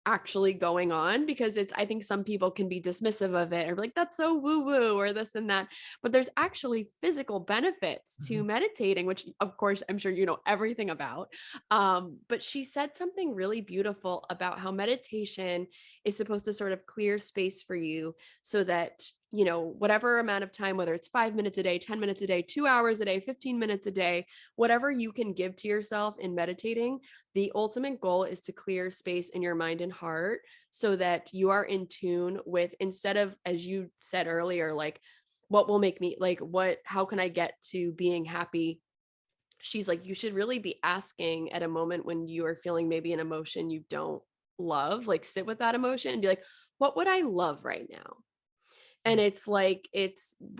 actually going on, because I think some people can be dismissive of it or like, that's so woo woo or this and that. But there's actually physical benefits to Mhm. meditating, which of course I'm sure you know everything about. But she said something really beautiful about how meditation is supposed to sort of clear space for you so that whatever amount of time, whether it's 5 minutes a day, 10 minutes a day, 2 hours a day, 15 minutes a day, whatever you can give to yourself in meditating, the ultimate goal is to clear space in your mind and heart so that you are in tune with, instead of, as you said earlier, like, what will make me like, how can I get to being happy? She's like, you should really be asking at a moment when you are feeling maybe an emotion you don't love, like sit with that emotion and be like, what would I love right now? And it's like,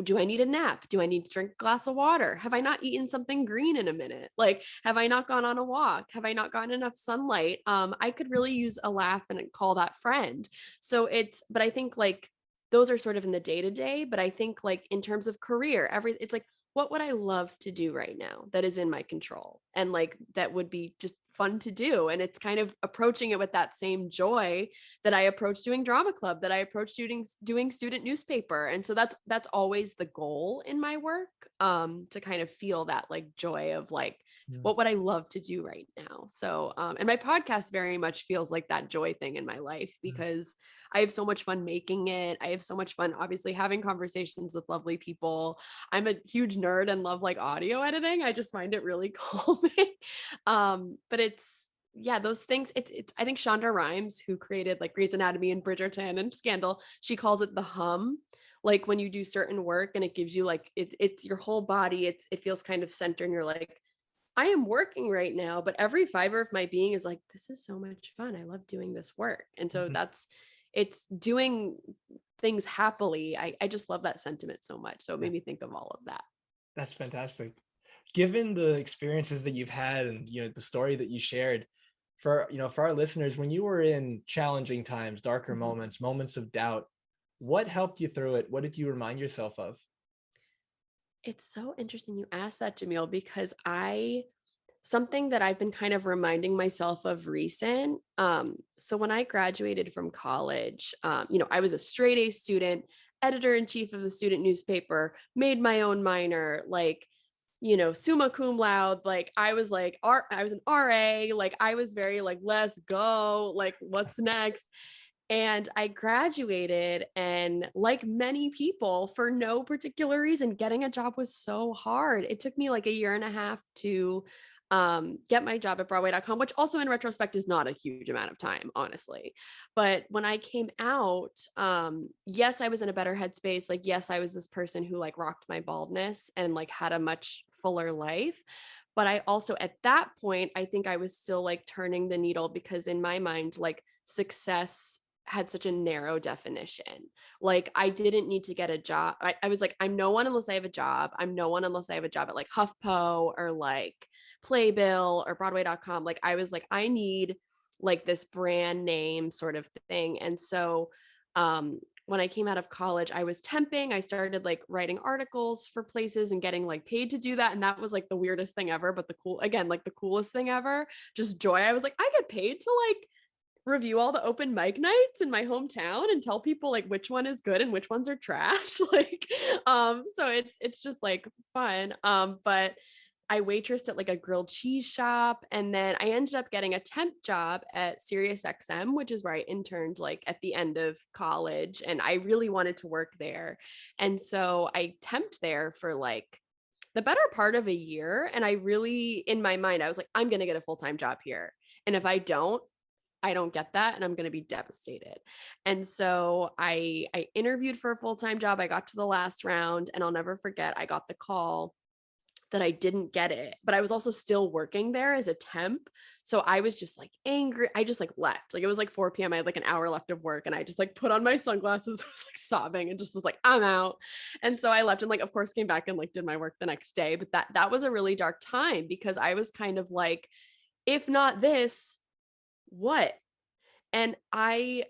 do I need a nap? Do I need to drink a glass of water? Have I not eaten something green in a minute? Like, have I not gone on a walk? Have I not gotten enough sunlight? I could really use a laugh and call that friend. So but I think like those are sort of in the day to day, but I think like in terms of career, it's like, what would I love to do right now that is in my control? And like, that would be just fun to do. And it's kind of approaching it with that same joy that I approach doing drama club, that I approach doing student newspaper. And so that's always the goal in my work, to kind of feel that like joy of like, Mhm. what would I love to do right now? So, and my podcast very much feels like that joy thing in my life, because I have so much fun making it. I have so much fun, obviously, having conversations with lovely people. I'm a huge nerd and love like audio editing. I just find it really calming. But yeah, those things, it's I think Shonda Rhimes, who created like Grey's Anatomy and Bridgerton and Scandal, she calls it the hum. Like when you do certain work and it gives you like, it's your whole body, it feels kind of centered and you're like, I am working right now, but every fiber of my being is like, this is so much fun. I love doing this work. And so Mhm. it's doing things happily. I just love that sentiment so much. So it Yeah, made me think of all of that. that's fantastic. Given the experiences that you've had and the story that you shared, for our listeners, when you were in challenging times, darker Mhm. moments, moments of doubt, what helped you through it? What did you remind yourself of? It's so interesting you asked that, Jamil, because something that I've been kind of reminding myself of recent. So when I graduated from college, I was a straight A student, editor in chief of the student newspaper, made my own minor, like, summa cum laude. Like I was an RA, like I was very like, let's go, like what's next? And I graduated, and like many people, for no particular reason, getting a job was so hard. It took me like a year and a half to get my job at Broadway.com, which also in retrospect is not a huge amount of time, honestly. But when I came out, yes, I was in a better headspace. Like, yes, I was this person who like rocked my baldness and like had a much fuller life. But I also, at that point, I think I was still like turning the needle, because in my mind, like success had such a narrow definition. Like I didn't need to get a job. I was like, I'm no one unless I have a job. I'm no one unless I have a job at like HuffPo or like Playbill or Broadway.com. Like I was like, I need like this brand name sort of thing. And so when I came out of college, I was temping. I started like writing articles for places and getting like paid to do that. And that was like the weirdest thing ever, but like the coolest thing ever. Just joy. I was like, I get paid to like review all the open mic nights in my hometown and tell people like which one is good and which ones are trash. Like, so it's just like fun. But I waitressed at like a grilled cheese shop. And then I ended up getting a temp job at SiriusXM, which is where I interned like at the end of college. And I really wanted to work there. And so I temped there for like the better part of a year. And I really, in my mind, I was like, I'm going to get a full-time job here. And if I don't get that and I'm going to be devastated. And so I interviewed for a full-time job. I got to the last round and I'll never forget, I got the call that I didn't get it, but I was also still working there as a temp. So I was just like angry. I just like left. Like it was like 4 p.m. I had like an hour left of work and I just like put on my sunglasses. I was like sobbing and just was like, I'm out. And so I left and like, of course, came back and like did my work the next day. But that was a really dark time because I was kind of like, if not this, what? And I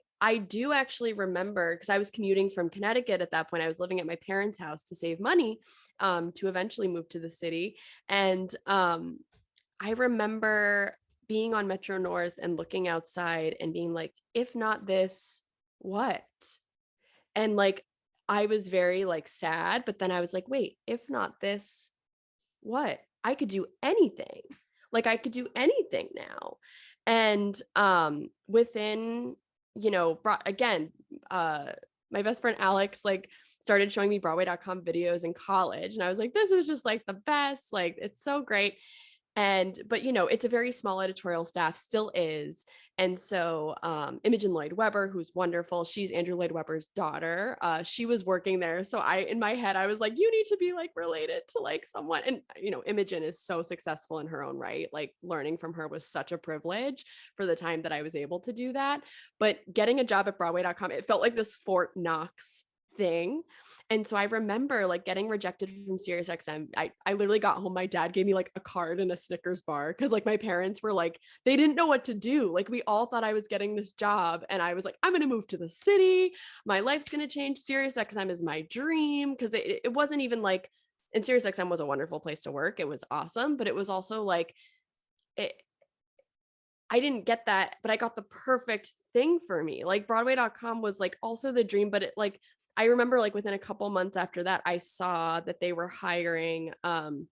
do actually remember because I was commuting from Connecticut at that point. I was living at my parents' house to save money to eventually move to the city. And I remember being on Metro North and looking outside and being like, if not this, what? And like I was very like sad, but then I was like, wait, if not this, what? I could do anything. Like I could do anything now. And within, you know, again, my best friend Alex like started showing me Broadway.com videos in college. And I was like, this is just like the best. Like it's so great. And but you know, it's a very small editorial staff, still is. And so Imogen Lloyd Webber, who's wonderful, she's Andrew Lloyd Webber's daughter. She was working there. So I in my head, I was like, you need to be like related to like someone. And you know, Imogen is so successful in her own right. Like learning from her was such a privilege for the time that I was able to do that. But getting a job at Broadway.com, it felt like this Fort Knox thing. And so I remember like getting rejected from SiriusXM. I literally got home. My dad gave me like a card and a Snickers bar because like my parents were like, they didn't know what to do. Like we all thought I was getting this job. And I was like, I'm going to move to the city. My life's going to change. SiriusXM is my dream. Because it wasn't even like, and SiriusXM was a wonderful place to work. It was awesome. But it was also like, I didn't get that, but I got the perfect thing for me. Like Broadway.com was like also the dream, but it like, I remember like within a couple months after that, I saw that they were hiring an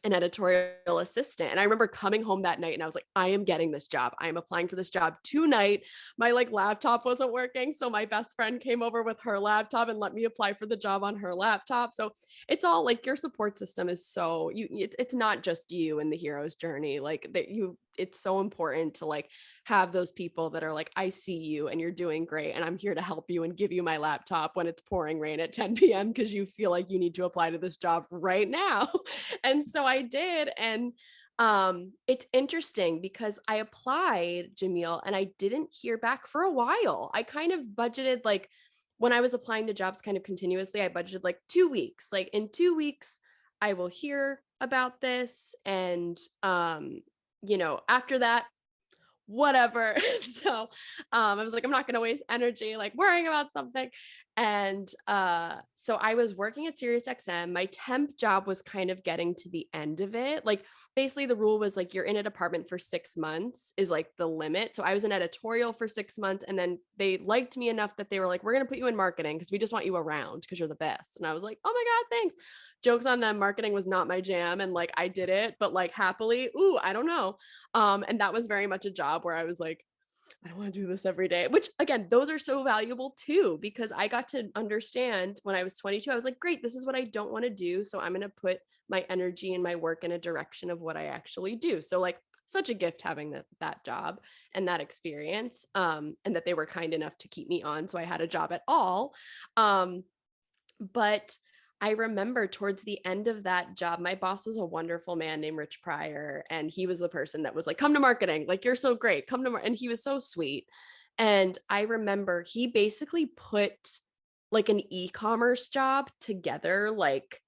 editorial assistant. And I remember coming home that night and I was like, I am getting this job. I am applying for this job tonight. My like laptop wasn't working. So my best friend came over with her laptop and let me apply for the job on her laptop. So it's all like your support system is so it's not just you in the hero's journey. Like that it's so important to like have those people that are like, I see you and you're doing great. And I'm here to help you and give you my laptop when it's pouring rain at 10 p.m. because you feel like you need to apply to this job right now. And so I did. And it's interesting because I applied, Jamil, and I didn't hear back for a while. I kind of budgeted like when I was applying to jobs kind of continuously, I budgeted like 2 weeks. Like in 2 weeks, I will hear about this. And you know, after that, whatever. So I was like, I'm not gonna waste energy like worrying about something. And so I was working at SiriusXM. My temp job was kind of getting to the end of it. Like basically the rule was like you're in a department for 6 months is like the limit. So I was in editorial for 6 months and then they liked me enough that they were like, we're gonna put you in marketing because we just want you around because you're the best. And I was like, oh my God, thanks. Jokes on them, marketing was not my jam. And like I did it, but like happily, I don't know. And that was very much a job where I was like, I don't want to do this every day, which again, those are so valuable too, because I got to understand when I was 22, I was like, great, this is what I don't want to do. So I'm going to put my energy and my work in a direction of what I actually do. So like such a gift having that job and that experience, and that they were kind enough to keep me on. So I had a job at all. But I remember towards the end of that job, my boss was a wonderful man named Rich Pryor. And he was the person that was like, come to marketing. Like, you're so great. Come to and he was so sweet. And I remember he basically put like an e-commerce job together, like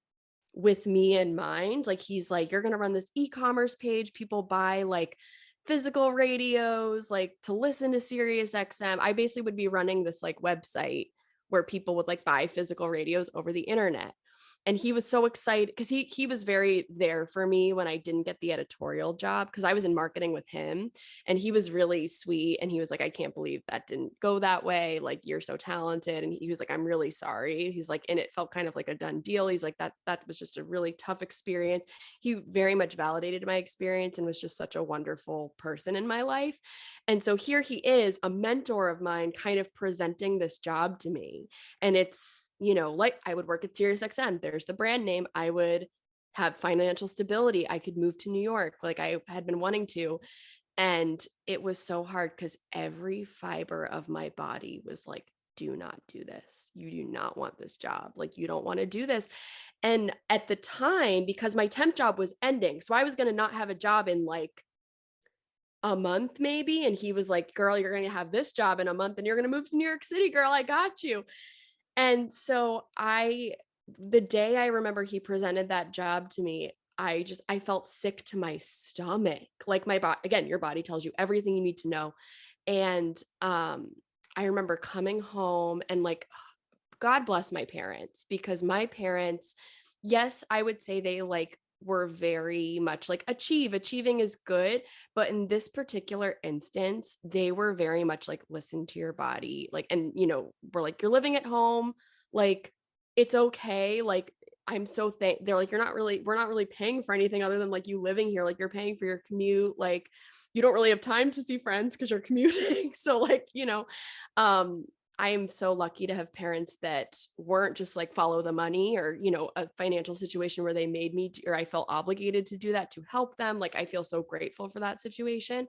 with me in mind. Like, he's like, you're going to run this e-commerce page. People buy like physical radios, like to listen to Sirius XM. I basically would be running this like website where people would like buy physical radios over the internet. And he was so excited because he was very there for me when I didn't get the editorial job, because I was in marketing with him, and he was really sweet. And he was like, I can't believe that didn't go that way. Like, you're so talented. And he was like, I'm really sorry. He's like, and it felt kind of like a done deal. He's like, that was just a really tough experience. He very much validated my experience and was just such a wonderful person in my life. And so here he is, a mentor of mine, kind of presenting this job to me. And it's, like, I would work at SiriusXM. There's the brand name. I would have financial stability. I could move to New York, like I had been wanting to. And it was so hard because every fiber of my body was like, do not do this. You do not want this job. Like, you don't want to do this. And at the time, because my temp job was ending, so I was going to not have a job in like a month maybe. And he was like, girl, you're going to have this job in a month and you're going to move to New York City, girl. I got you. And so the day I remember he presented that job to me, I felt sick to my stomach. Like, my body, again, your body tells you everything you need to know. And I remember coming home and like, God bless my parents, because my parents, yes, I would say they like were very much like achieving is good, but in this particular instance they were very much like, listen to your body, like, and we're like, you're living at home, like, it's okay, like, they're like, we're not really paying for anything other than like you living here, like, you're paying for your commute, like, you don't really have time to see friends because you're commuting. So like, I am so lucky to have parents that weren't just like follow the money, or, a financial situation where they made me, or I felt obligated to do that to help them. Like, I feel so grateful for that situation.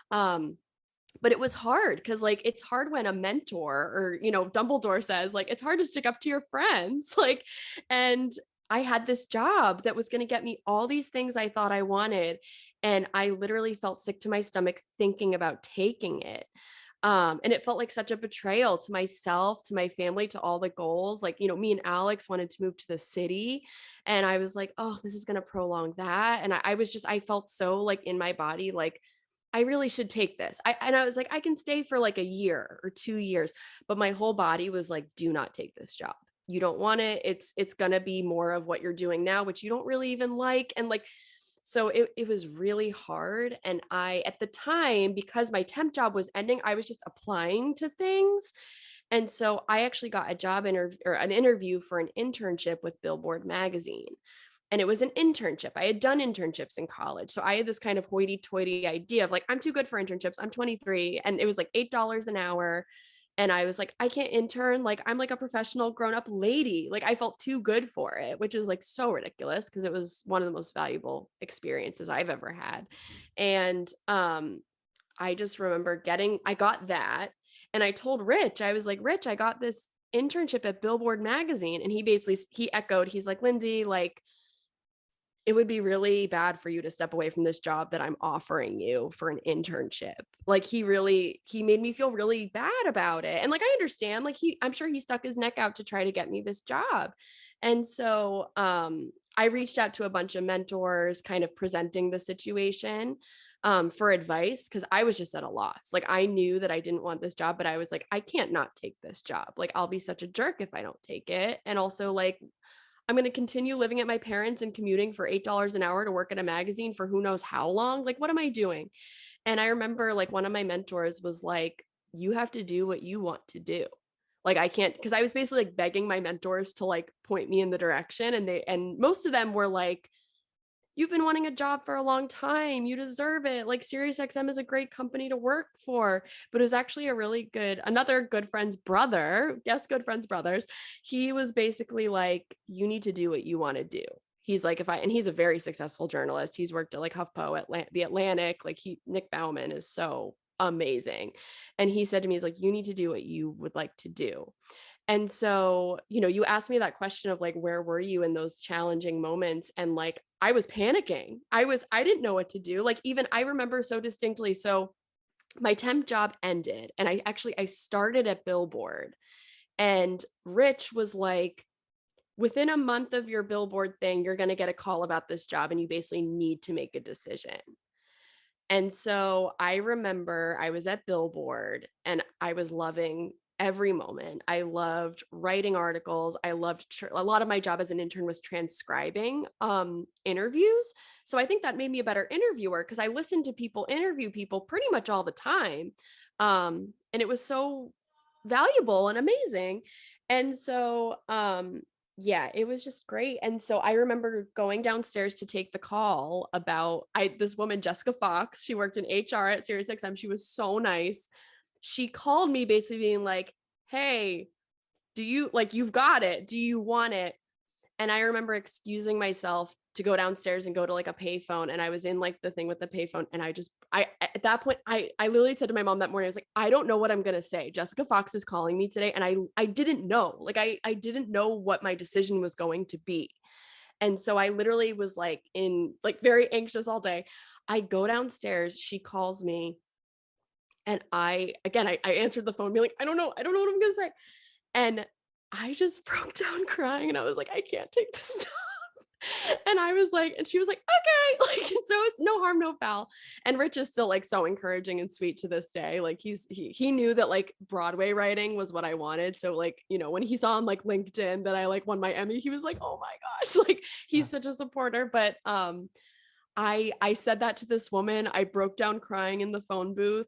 But it was hard because, like, it's hard when a mentor, or, Dumbledore says, like, it's hard to stick up to your friends. Like, and I had this job that was going to get me all these things I thought I wanted. And I literally felt sick to my stomach thinking about taking it. And it felt like such a betrayal to myself, to my family, to all the goals. Like, me and Alex wanted to move to the city. And I was like, oh, this is going to prolong that. And I felt so like in my body, like, I really should take this. I was like, I can stay for like a year or 2 years, but my whole body was like, do not take this job. You don't want it. It's going to be more of what you're doing now, which you don't really even like. And like, so it was really hard. And at the time, because my temp job was ending, I was just applying to things. And so I actually got an interview for an internship with Billboard magazine. And it was an internship. I had done internships in college. So I had this kind of hoity-toity idea of like, I'm too good for internships. I'm 23. And it was like $8 an hour. And I was like, I can't intern. Like, I'm like a professional grown-up lady. Like, I felt too good for it, which is like so ridiculous because it was one of the most valuable experiences I've ever had. And I just remember I got that. And I told Rich, I was like, Rich, I got this internship at Billboard magazine. And he echoed, he's like, Lindsey, like, it would be really bad for you to step away from this job that I'm offering you for an internship. Like, he made me feel really bad about it. And like, I understand, like, I'm sure he stuck his neck out to try to get me this job. And so, I reached out to a bunch of mentors, kind of presenting the situation, for advice. Cause I was just at a loss. Like, I knew that I didn't want this job, but I was like, I can't not take this job. Like, I'll be such a jerk if I don't take it. And also, like, I'm going to continue living at my parents and commuting for $8 an hour to work at a magazine for who knows how long. Like, what am I doing? And I remember like one of my mentors was like, you have to do what you want to do. Like, I can't, because I was basically like begging my mentors to like point me in the direction. And most of them were like, you've been wanting a job for a long time. You deserve it. Like, SiriusXM is a great company to work for. But it was actually another good friend's brother, guess good friend's brothers. He was basically like, you need to do what you want to do. He's like, and he's a very successful journalist. He's worked at like HuffPo, The Atlantic. Like, Nick Bauman is so amazing. And he said to me, he's like, you need to do what you would like to do. And so, you asked me that question of like, where were you in those challenging moments? And like, I was panicking. I didn't know what to do. Like, even I remember so distinctly. So my temp job ended and I started at Billboard, and Rich was like, within a month of your Billboard thing, you're going to get a call about this job and you basically need to make a decision. And so I remember I was at Billboard and I was loving every moment. I loved writing articles. I loved a lot of my job as an intern was transcribing interviews. So I think that made me a better interviewer because I listened to people interview people pretty much all the time. And it was so valuable and amazing. And so yeah, it was just great. And so I remember going downstairs to take the call about this woman, Jessica Fox. She worked in HR at SiriusXM. She was so nice. She called me basically being like, hey, do you like, you've got it. Do you want it? And I remember excusing myself to go downstairs and go to like a payphone. And I was in like the thing with the payphone. And I at that point, I literally said to my mom that morning, I was like, I don't know what I'm going to say. Jessica Fox is calling me today. And I didn't know, like, I didn't know what my decision was going to be. And so I literally was like very anxious all day. I go downstairs, she calls me, and I answered the phone being like, I don't know what I'm going to say. And I just broke down crying and I was like, I can't take this job. And I was like, and she was like, okay. Like, so it's no harm, no foul. And Rich is still like so encouraging and sweet to this day. Like he knew that like Broadway writing was what I wanted. So like, you know, when he saw on like LinkedIn that I like won my Emmy, he was like, oh my gosh, like he's such a supporter. But I said that to this woman. I broke down crying in the phone booth.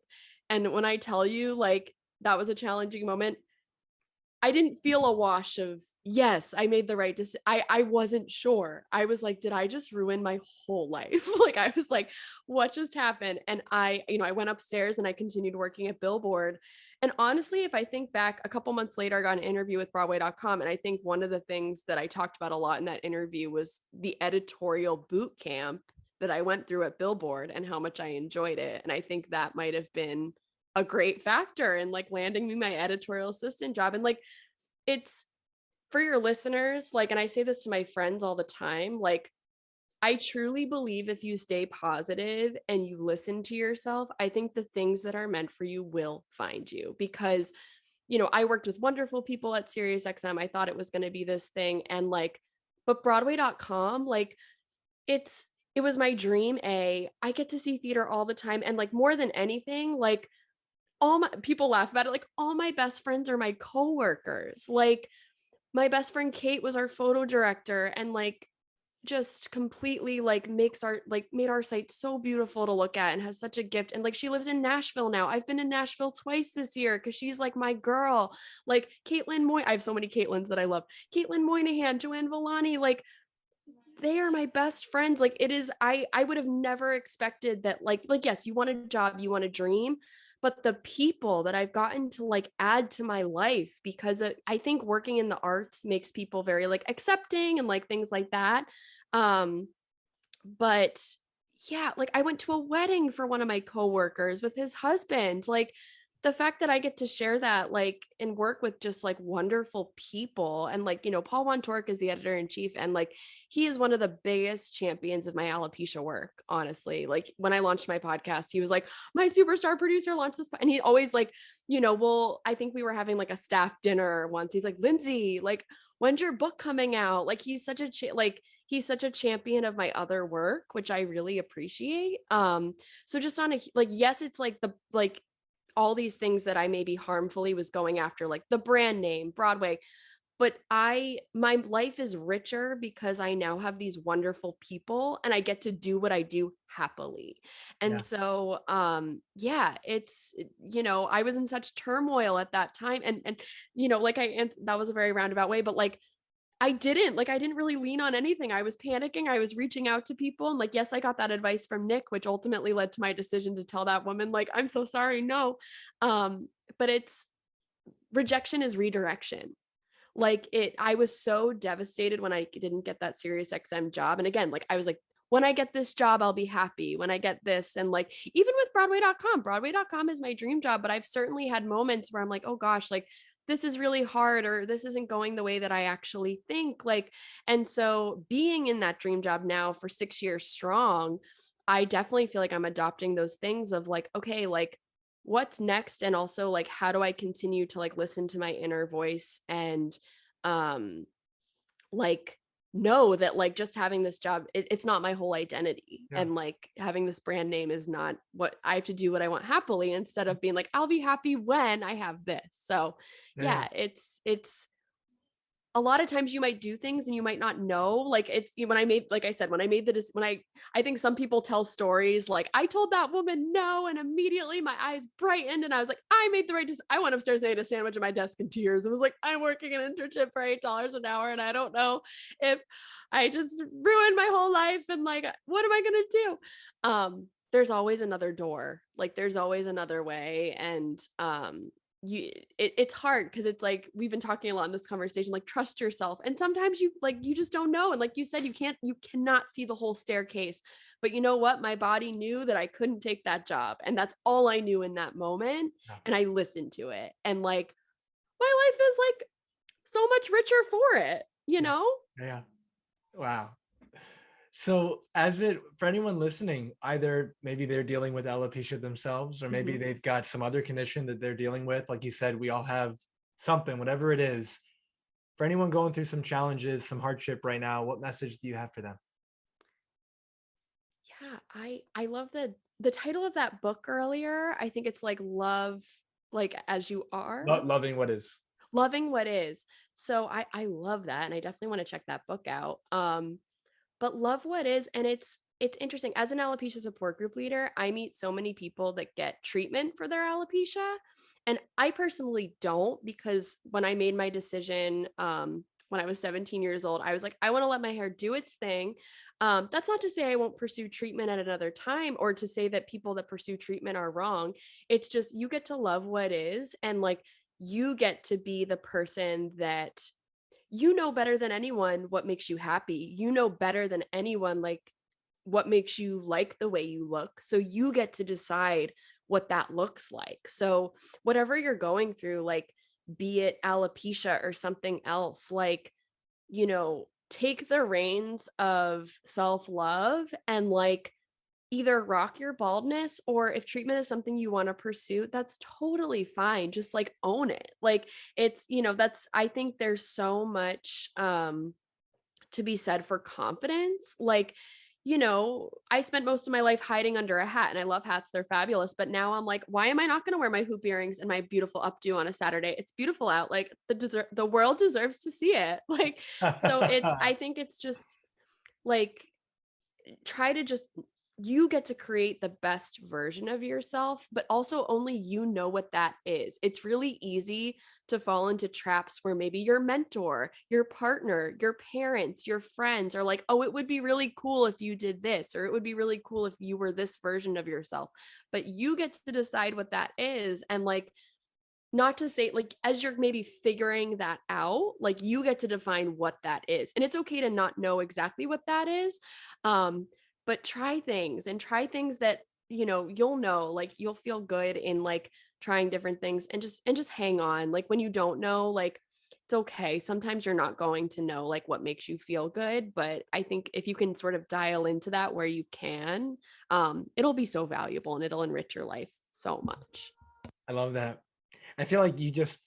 And when I tell you like that was a challenging moment, I didn't feel a wash of, yes, I made the right decision. I wasn't sure. I was like, did I just ruin my whole life? Like, I was like, what just happened? And I went upstairs and I continued working at Billboard. And honestly, if I think back a couple months later, I got an interview with Broadway.com. And I think one of the things that I talked about a lot in that interview was the editorial boot camp that I went through at Billboard and how much I enjoyed it. And I think that might have been a great factor in like landing me my editorial assistant job. And like, it's for your listeners, like, and I say this to my friends all the time, like, I truly believe if you stay positive and you listen to yourself, I think the things that are meant for you will find you. Because, you know, I worked with wonderful people at SiriusXM. I thought it was going to be this thing. And like, but Broadway.com, like, it was my dream. I get to see theater all the time. And like, more than anything, like, all my people laugh about it, like all my best friends are my coworkers. Like my best friend Kate was our photo director and like just completely like made our site so beautiful to look at and has such a gift. And like she lives in Nashville now. I've been in Nashville twice this year because she's like my girl. Like Caitlin I have so many Caitlins that I love. Caitlin Moynihan, Joanne Villani, like they are my best friends. Like it is, I would have never expected that, like yes, you want a job, you want a dream, but the people that I've gotten to like add to my life, because I think working in the arts makes people very like accepting and like things like that. But yeah, like I went to a wedding for one of my coworkers with his husband. Like the fact that I get to share that, like, and work with just like wonderful people. And like, you know, Paul Wantork is the editor in chief. And like, he is one of the biggest champions of my alopecia work, honestly. Like when I launched my podcast, he was like, my superstar producer launched this. And he always like, you know, well, I think we were having like a staff dinner once. He's like, Lindsey, like, when's your book coming out? Like, he's such a champion of my other work, which I really appreciate. So just on a, like, yes, it's like all these things that I maybe harmfully was going after, like the brand name, Broadway. But my life is richer because I now have these wonderful people and I get to do what I do happily. And so, yeah, it's, you know, I was in such turmoil at that time. And, you know, like that was a very roundabout way, but like, I didn't really lean on anything. I was panicking. I was reaching out to people. And like, yes, I got that advice from Nick, which ultimately led to my decision to tell that woman, like, I'm so sorry. No. But it's rejection is redirection. Like I was so devastated when I didn't get that SiriusXM job. And again, like I was like, when I get this job, I'll be happy when I get this. And like, even with Broadway.com is my dream job, but I've certainly had moments where I'm like, oh gosh, like this is really hard, or this isn't going the way that I actually think. Like, and so being in that dream job now for 6 years strong, I definitely feel like I'm adopting those things of like, okay, like what's next? And also like, how do I continue to like listen to my inner voice and, like know that like just having this job, it's not my whole identity. Yeah. And like having this brand name is not what I have to do what I want happily, instead of being like, I'll be happy when I have this. So Yeah. yeah, it's a lot of times you might do things and you might not know. Like it's when I made, like I said, when I made when I think some people tell stories like, I told that woman no, and immediately my eyes brightened and I was like, I made the right decision. I went upstairs and ate a sandwich at my desk in tears. It was like, I'm working an internship for $8 an hour and I don't know if I just ruined my whole life, and like, what am I gonna do? There's always another door. Like there's always another way. And it's hard because it's like we've been talking a lot in this conversation, like trust yourself, and sometimes you just don't know, and like you said, you cannot see the whole staircase. But you know what, my body knew that I couldn't take that job, and that's all I knew in that moment. Yeah. And I listened to it, and like my life is like so much richer for it, you Yeah. know. Yeah. Wow. So for anyone listening, either maybe they're dealing with alopecia themselves, or maybe Mhm. they've got some other condition that they're dealing with. Like you said, we all have something, whatever it is. For anyone going through some challenges, some hardship right now, what message do you have for them? Yeah, I love the title of that book earlier. I think it's like love like as you are. Not loving what is. Loving what is. So I love that, and I definitely want to check that book out. But love what is, and it's interesting. As an alopecia support group leader, I meet so many people that get treatment for their alopecia, and I personally don't, because when I made my decision when I was 17 years old, I was like, I want to let my hair do its thing. That's not to say I won't pursue treatment at another time, or to say that people that pursue treatment are wrong. It's just you get to love what is, and like you get to be the person that you know better than anyone what makes you happy. You know better than anyone like what makes you like the way you look. So you get to decide what that looks like. So whatever you're going through, like be it alopecia or something else, like, take the reins of self-love and like either rock your baldness, or if treatment is something you want to pursue, that's totally fine. Just like own it. Like that's, I think there's so much to be said for confidence. Like, I spent most of my life hiding under a hat, and I love hats. They're fabulous. But now I'm like, why am I not going to wear my hoop earrings and my beautiful updo on a Saturday? It's beautiful out. Like the world deserves to see it. Like, so I think it's just like, try to just, you get to create the best version of yourself, but also only you know what that is. It's really easy to fall into traps where maybe your mentor, your partner, your parents, your friends are like, oh, it would be really cool if you did this, or it would be really cool if you were this version of yourself. But you get to decide what that is. And like, not to say like, as you're maybe figuring that out, like you get to define what that is, and it's okay to not know exactly what that is. But try things, and try things that you'll know, like you'll feel good in like trying different things, and just hang on. Like when you don't know, like it's okay, sometimes you're not going to know like what makes you feel good, but I think if you can sort of dial into that where you can, it'll be so valuable and it'll enrich your life so much. I love that. I feel like you just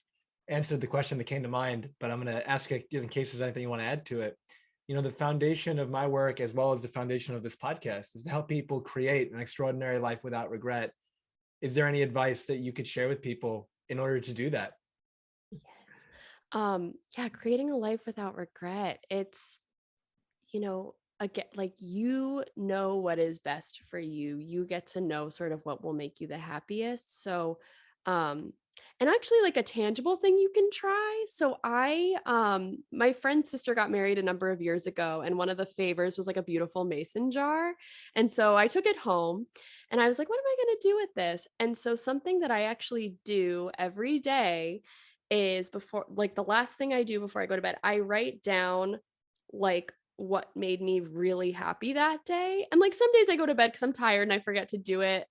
answered the question that came to mind, but I'm going to ask it in case there's anything you want to add to it. The foundation of my work, as well as the foundation of this podcast, is to help people create an extraordinary life without regret. Is there any advice that you could share with people in order to do that? Yes. Yeah, creating a life without regret. It's, again, like what is best for you. You get to know sort of what will make you the happiest. So, um, and actually like a tangible thing you can try. So my friend's sister got married a number of years ago, and one of the favors was like a beautiful mason jar. And so I took it home and I was like, what am I going to do with this? And so something that I actually do every day is, before, like the last thing I do before I go to bed, I write down like what made me really happy that day. And like some days I go to bed because I'm tired and I forget to do it.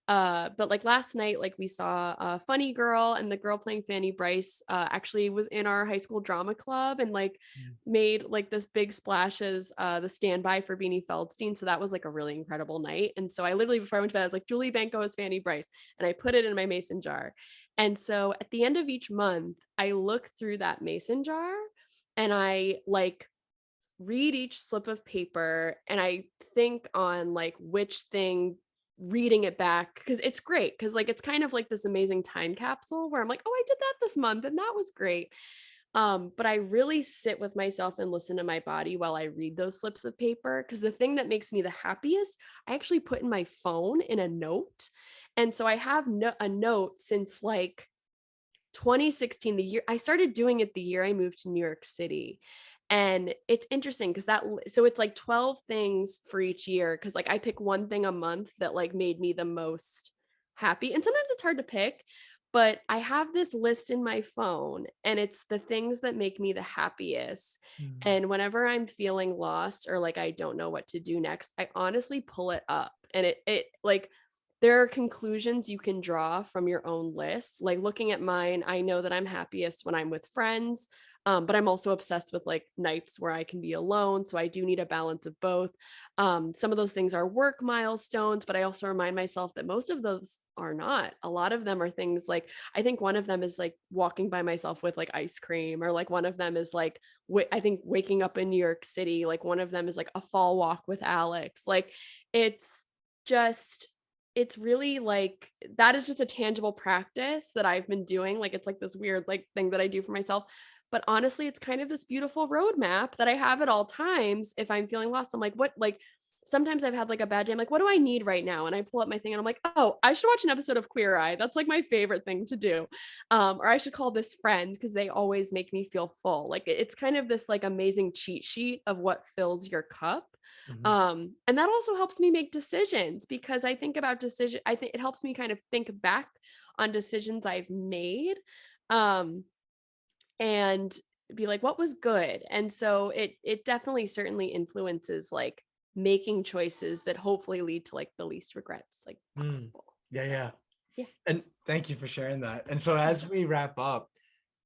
But like last night, like we saw a Funny Girl, and the girl playing Fanny Bryce actually was in our high school drama club, and like made like this big splash as the standby for Beanie Feldstein. So that was like a really incredible night. And so I literally, before I went to bed, I was like, Julie Benko is Fanny Bryce, and I put it in my mason jar. And so at the end of each month, I look through that mason jar and I like read each slip of paper and I think on like which thing reading it back because it's great because like it's kind of like this amazing time capsule where I'm like, oh, I did that this month and that was great. But I really sit with myself and listen to my body while I read those slips of paper. Because the thing that makes me the happiest, I actually put in my phone in a note. And so I have a note since like 2016, the year I started doing it, the year I moved to New York City. And it's interesting because so it's like 12 things for each year. Cause like I pick one thing a month that like made me the most happy. And sometimes it's hard to pick, but I have this list in my phone and it's the things that make me the happiest. Mm. And whenever I'm feeling lost or like I don't know what to do next, I honestly pull it up and it like there are conclusions you can draw from your own list. Like looking at mine, I know that I'm happiest when I'm with friends, but I'm also obsessed with like nights where I can be alone. So I do need a balance of both. Some of those things are work milestones, but I also remind myself that most of those are not. A lot of them are things like, I think one of them is like walking by myself with like ice cream, or like one of them is like, I think waking up in New York City. Like one of them is like a fall walk with Alex. Like it's just, it's really like that is just a tangible practice that I've been doing. Like it's like this weird like thing that I do for myself. But honestly, it's kind of this beautiful roadmap that I have at all times. If I'm feeling lost, I'm like, what? Like sometimes I've had like a bad day. I'm like, what do I need right now? And I pull up my thing and I'm like, oh, I should watch an episode of Queer Eye. That's like my favorite thing to do. Or I should call this friend because they always make me feel full. Like it's kind of this like amazing cheat sheet of what fills your cup. Mhm. And that also helps me make decisions because I think I think it helps me kind of think back on decisions I've made. Um, and be like, what was good? And so it definitely certainly influences like making choices that hopefully lead to like the least regrets like Mm. possible. Yeah, So yeah. yeah. And thank you for sharing that. And so as we wrap up,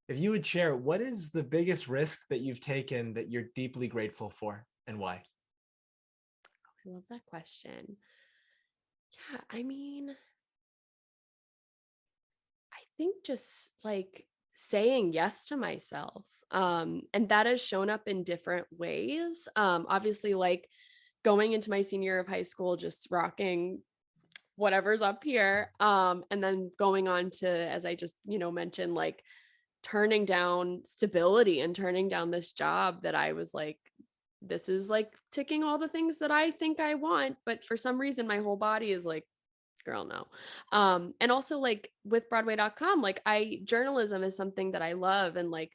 if you would share, what is the biggest risk that you've taken that you're deeply grateful for and why? I love that question. Yeah, I mean, I think just like saying yes to myself. And that has shown up in different ways. Obviously, like going into my senior year of high school, just rocking whatever's up here. And then going on to, as I just, mentioned, like turning down stability and turning down this job that I was like, this is like ticking all the things that I think I want. But for some reason, my whole body is like, girl, no. And also like with Broadway.com, like journalism is something that I love. And like,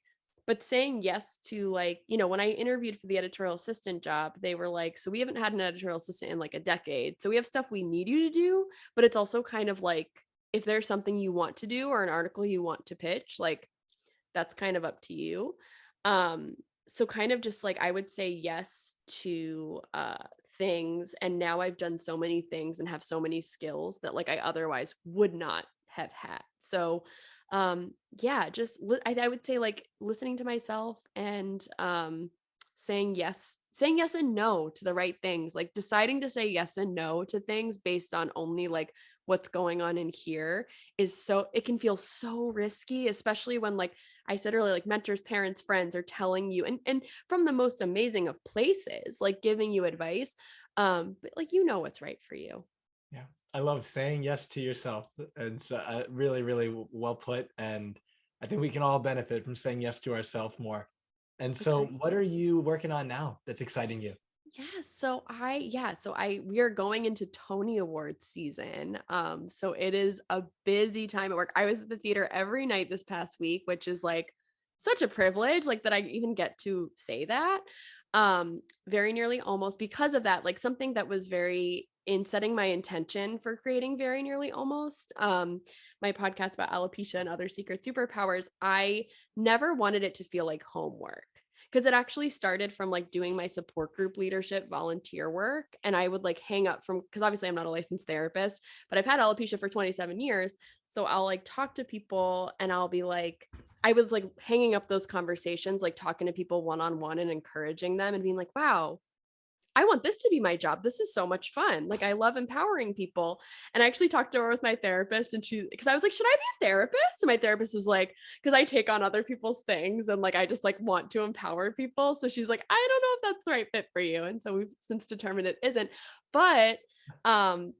but saying yes to like, when I interviewed for the editorial assistant job, they were like, so we haven't had an editorial assistant in like a decade. So we have stuff we need you to do, but it's also kind of like, if there's something you want to do or an article you want to pitch, like that's kind of up to you. Um, so kind of just like I would say yes to things, and now I've done so many things and have so many skills that like I otherwise would not have had. So yeah, just I would say like listening to myself and saying yes and no to the right things, like deciding to say yes and no to things based on only like what's going on in here it can feel so risky, especially when like I said earlier, like mentors, parents, friends are telling you and from the most amazing of places, like giving you advice. But like what's right for you. Yeah, I love saying yes to yourself. It's really, really well put. And I think we can all benefit from saying yes to ourselves more. And so, Agree. what are you working on now that's exciting you? We are going into Tony Awards season. So it is a busy time at work. I was at the theater every night this past week, which is like such a privilege, like that I even get to say that. Very nearly almost because of that, like something that was very in setting my intention for creating very nearly almost my podcast about alopecia and other secret superpowers. I never wanted it to feel like homework because it actually started from like doing my support group leadership volunteer work. And I would like hang up from, because obviously I'm not a licensed therapist, but I've had alopecia for 27 years. So I'll like talk to people and I'll be like, I was like hanging up those conversations, like talking to people one-on-one and encouraging them and being like, wow, I want this to be my job. This is so much fun. Like, I love empowering people. And I actually talked to her with my therapist, and because I was like, should I be a therapist? And my therapist was like, because I take on other people's things and like I just like want to empower people. So she's like, I don't know if that's the right fit for you. And so we've since determined it isn't. But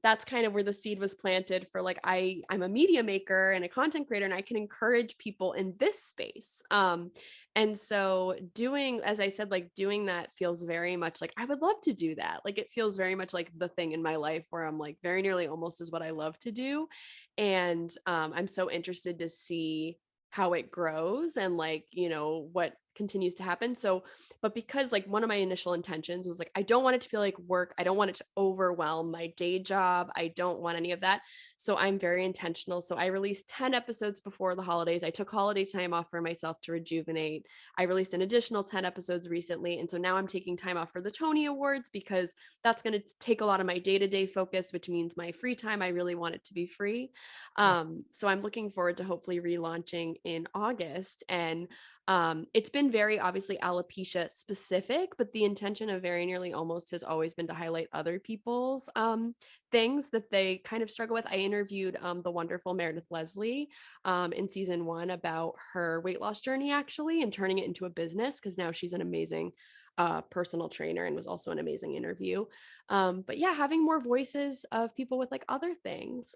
that's kind of where the seed was planted for like I'm a media maker and a content creator, and I can encourage people in this space. And so doing, as I said, like doing that feels very much like I would love to do that. Like it feels very much like the thing in my life where I'm like very nearly almost is what I love to do. And I'm so interested to see how it grows and like, what continues to happen. So, but because like one of my initial intentions was like, I don't want it to feel like work. I don't want it to overwhelm my day job. I don't want any of that. So I'm very intentional. So I released 10 episodes before the holidays. I took holiday time off for myself to rejuvenate. I released an additional 10 episodes recently. And so now I'm taking time off for the Tony Awards because that's going to take a lot of my day-to-day focus, which means my free time, I really want it to be free. So I'm looking forward to hopefully relaunching in August. And it's been very obviously alopecia specific, but the intention of Very Nearly Almost has always been to highlight other people's things that they kind of struggle with. I interviewed the wonderful Meredith Leslie in season 1 about her weight loss journey actually, and turning it into a business, because now she's an amazing personal trainer and was also an amazing interview. But yeah, having more voices of people with like other things.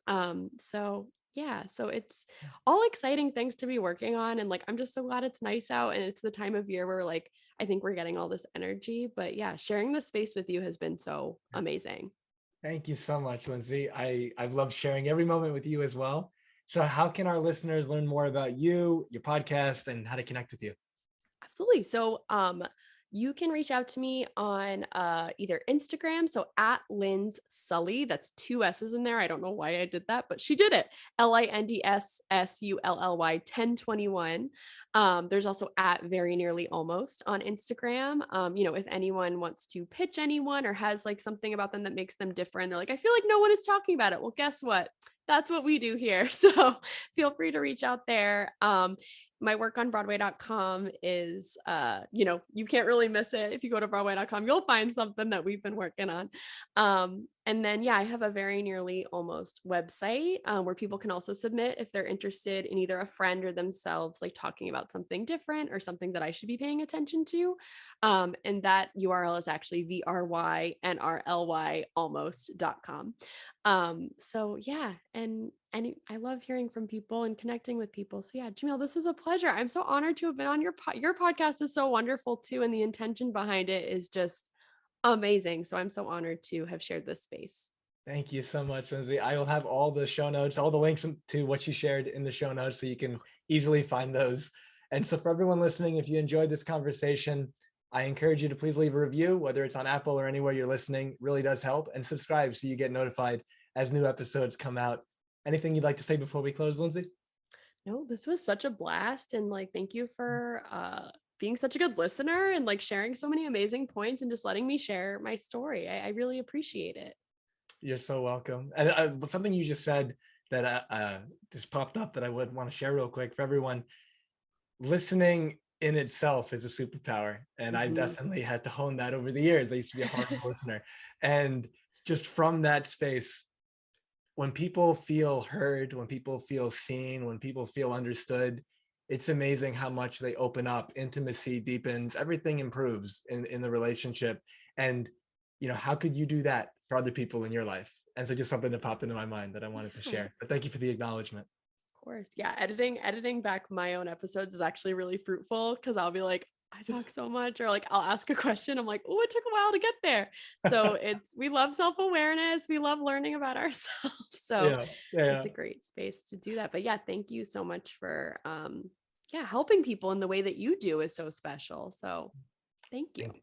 So yeah, so it's all exciting things to be working on. And like, I'm just so glad it's nice out and it's the time of year where like, I think we're getting all this energy. But yeah, sharing this space with you has been so amazing. Thank you so much, Lindsey. I've loved sharing every moment with you as well. So how can our listeners learn more about you, your podcast, and how to connect with you? Absolutely. So you can reach out to me on either Instagram, so at Linds Sully. That's 2 S's in there. I don't know why I did that, but she did it. LINDSSULLY 1021. There's also at Very Nearly Almost on Instagram. If anyone wants to pitch anyone or has like something about them that makes them different, they're like, I feel like no one is talking about it. Well, guess what? That's what we do here. So feel free to reach out there. My work on Broadway.com is, you can't really miss it. If you go to Broadway.com, you'll find something that we've been working on. And then, yeah, I have a Very Nearly Almost website where people can also submit if they're interested in either a friend or themselves, like talking about something different or something that I should be paying attention to. And that URL is actually VRYNRLY almost.com. So yeah, and I love hearing from people and connecting with people. So yeah, Jamil, this was a pleasure. I'm so honored to have been on your podcast is so wonderful too, and the intention behind it is just amazing. So I'm so honored to have shared this space. Thank you so much, Lindsey. I will have all the show notes, all the links to what you shared in the show notes so you can easily find those. And so for everyone listening, if you enjoyed this conversation, I encourage you to please leave a review, whether it's on Apple or anywhere you're listening, really does help, and subscribe so you get notified as new episodes come out. Anything you'd like to say before we close, Lindsey? No, this was such a blast. And like, thank you for being such a good listener and like sharing so many amazing points and just letting me share my story. I really appreciate it. You're so welcome. And something you just said that just popped up that I would want to share real quick for everyone. Listening in itself is a superpower. And I definitely had to hone that over the years. I used to be a horrible listener. And just from that space, when people feel heard, when people feel seen, when people feel understood, it's amazing how much they open up. Intimacy deepens, everything improves in the relationship. And, how could you do that for other people in your life? And so just something that popped into my mind that I wanted to share. But thank you for the acknowledgement. Of course. Yeah. Editing back my own episodes is actually really fruitful because I'll be like, I talk so much, or like I'll ask a question. I'm like, oh, it took a while to get there. So we love self-awareness. We love learning about ourselves. So Yeah. it's a great space to do that. But yeah, thank you so much for helping people in the way that you do is so special. So thank you.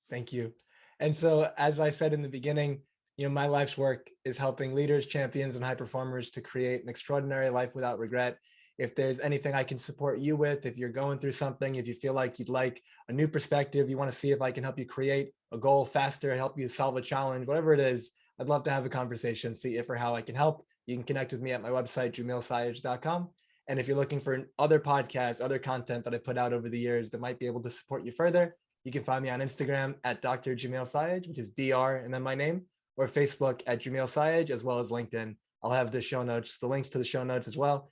Thank you. And so, as I said in the beginning, my life's work is helping leaders, champions, and high performers to create an extraordinary life without regret. If there's anything I can support you with, if you're going through something, if you feel like you'd like a new perspective, you want to see if I can help you create a goal faster, help you solve a challenge, whatever it is, I'd love to have a conversation, see if or how I can help. You can connect with me at my website, jamilsayed.com. And if you're looking for other podcasts, other content that I put out over the years that might be able to support you further, You can find me on Instagram at Dr. Jamil Sayed, which is DR and then my name, or Facebook at Jamil Sayed, as well as LinkedIn. I'll have the show notes, the links to the show notes as well,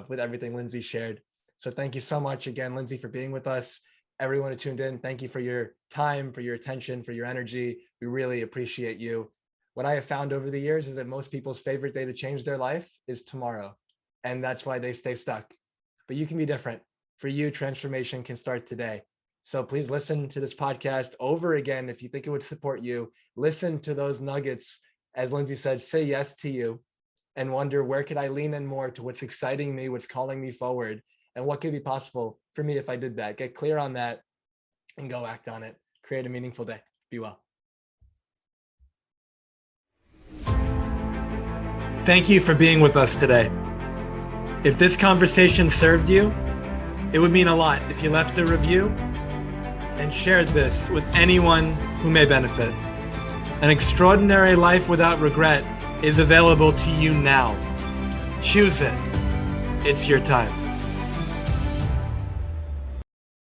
with everything Lindsey shared. So thank you so much again, Lindsey, for being with us. Everyone who tuned in, thank you for your time, for your attention, for your energy. We really appreciate you. What I have found over the years is that most people's favorite day to change their life is tomorrow. And that's why they stay stuck. But you can be different. For you, transformation can start today. So please listen to this podcast over again if you think it would support you. Listen to those nuggets. As Lindsey said, say yes to you and wonder, where could I lean in more to what's exciting me, what's calling me forward, and what could be possible for me if I did that? Get clear on that and go act on it. Create a meaningful day. Be well. Thank you for being with us today. If this conversation served you, it would mean a lot if you left a review and shared this with anyone who may benefit. An extraordinary life without regret is available to you now. Choose it. It's your time.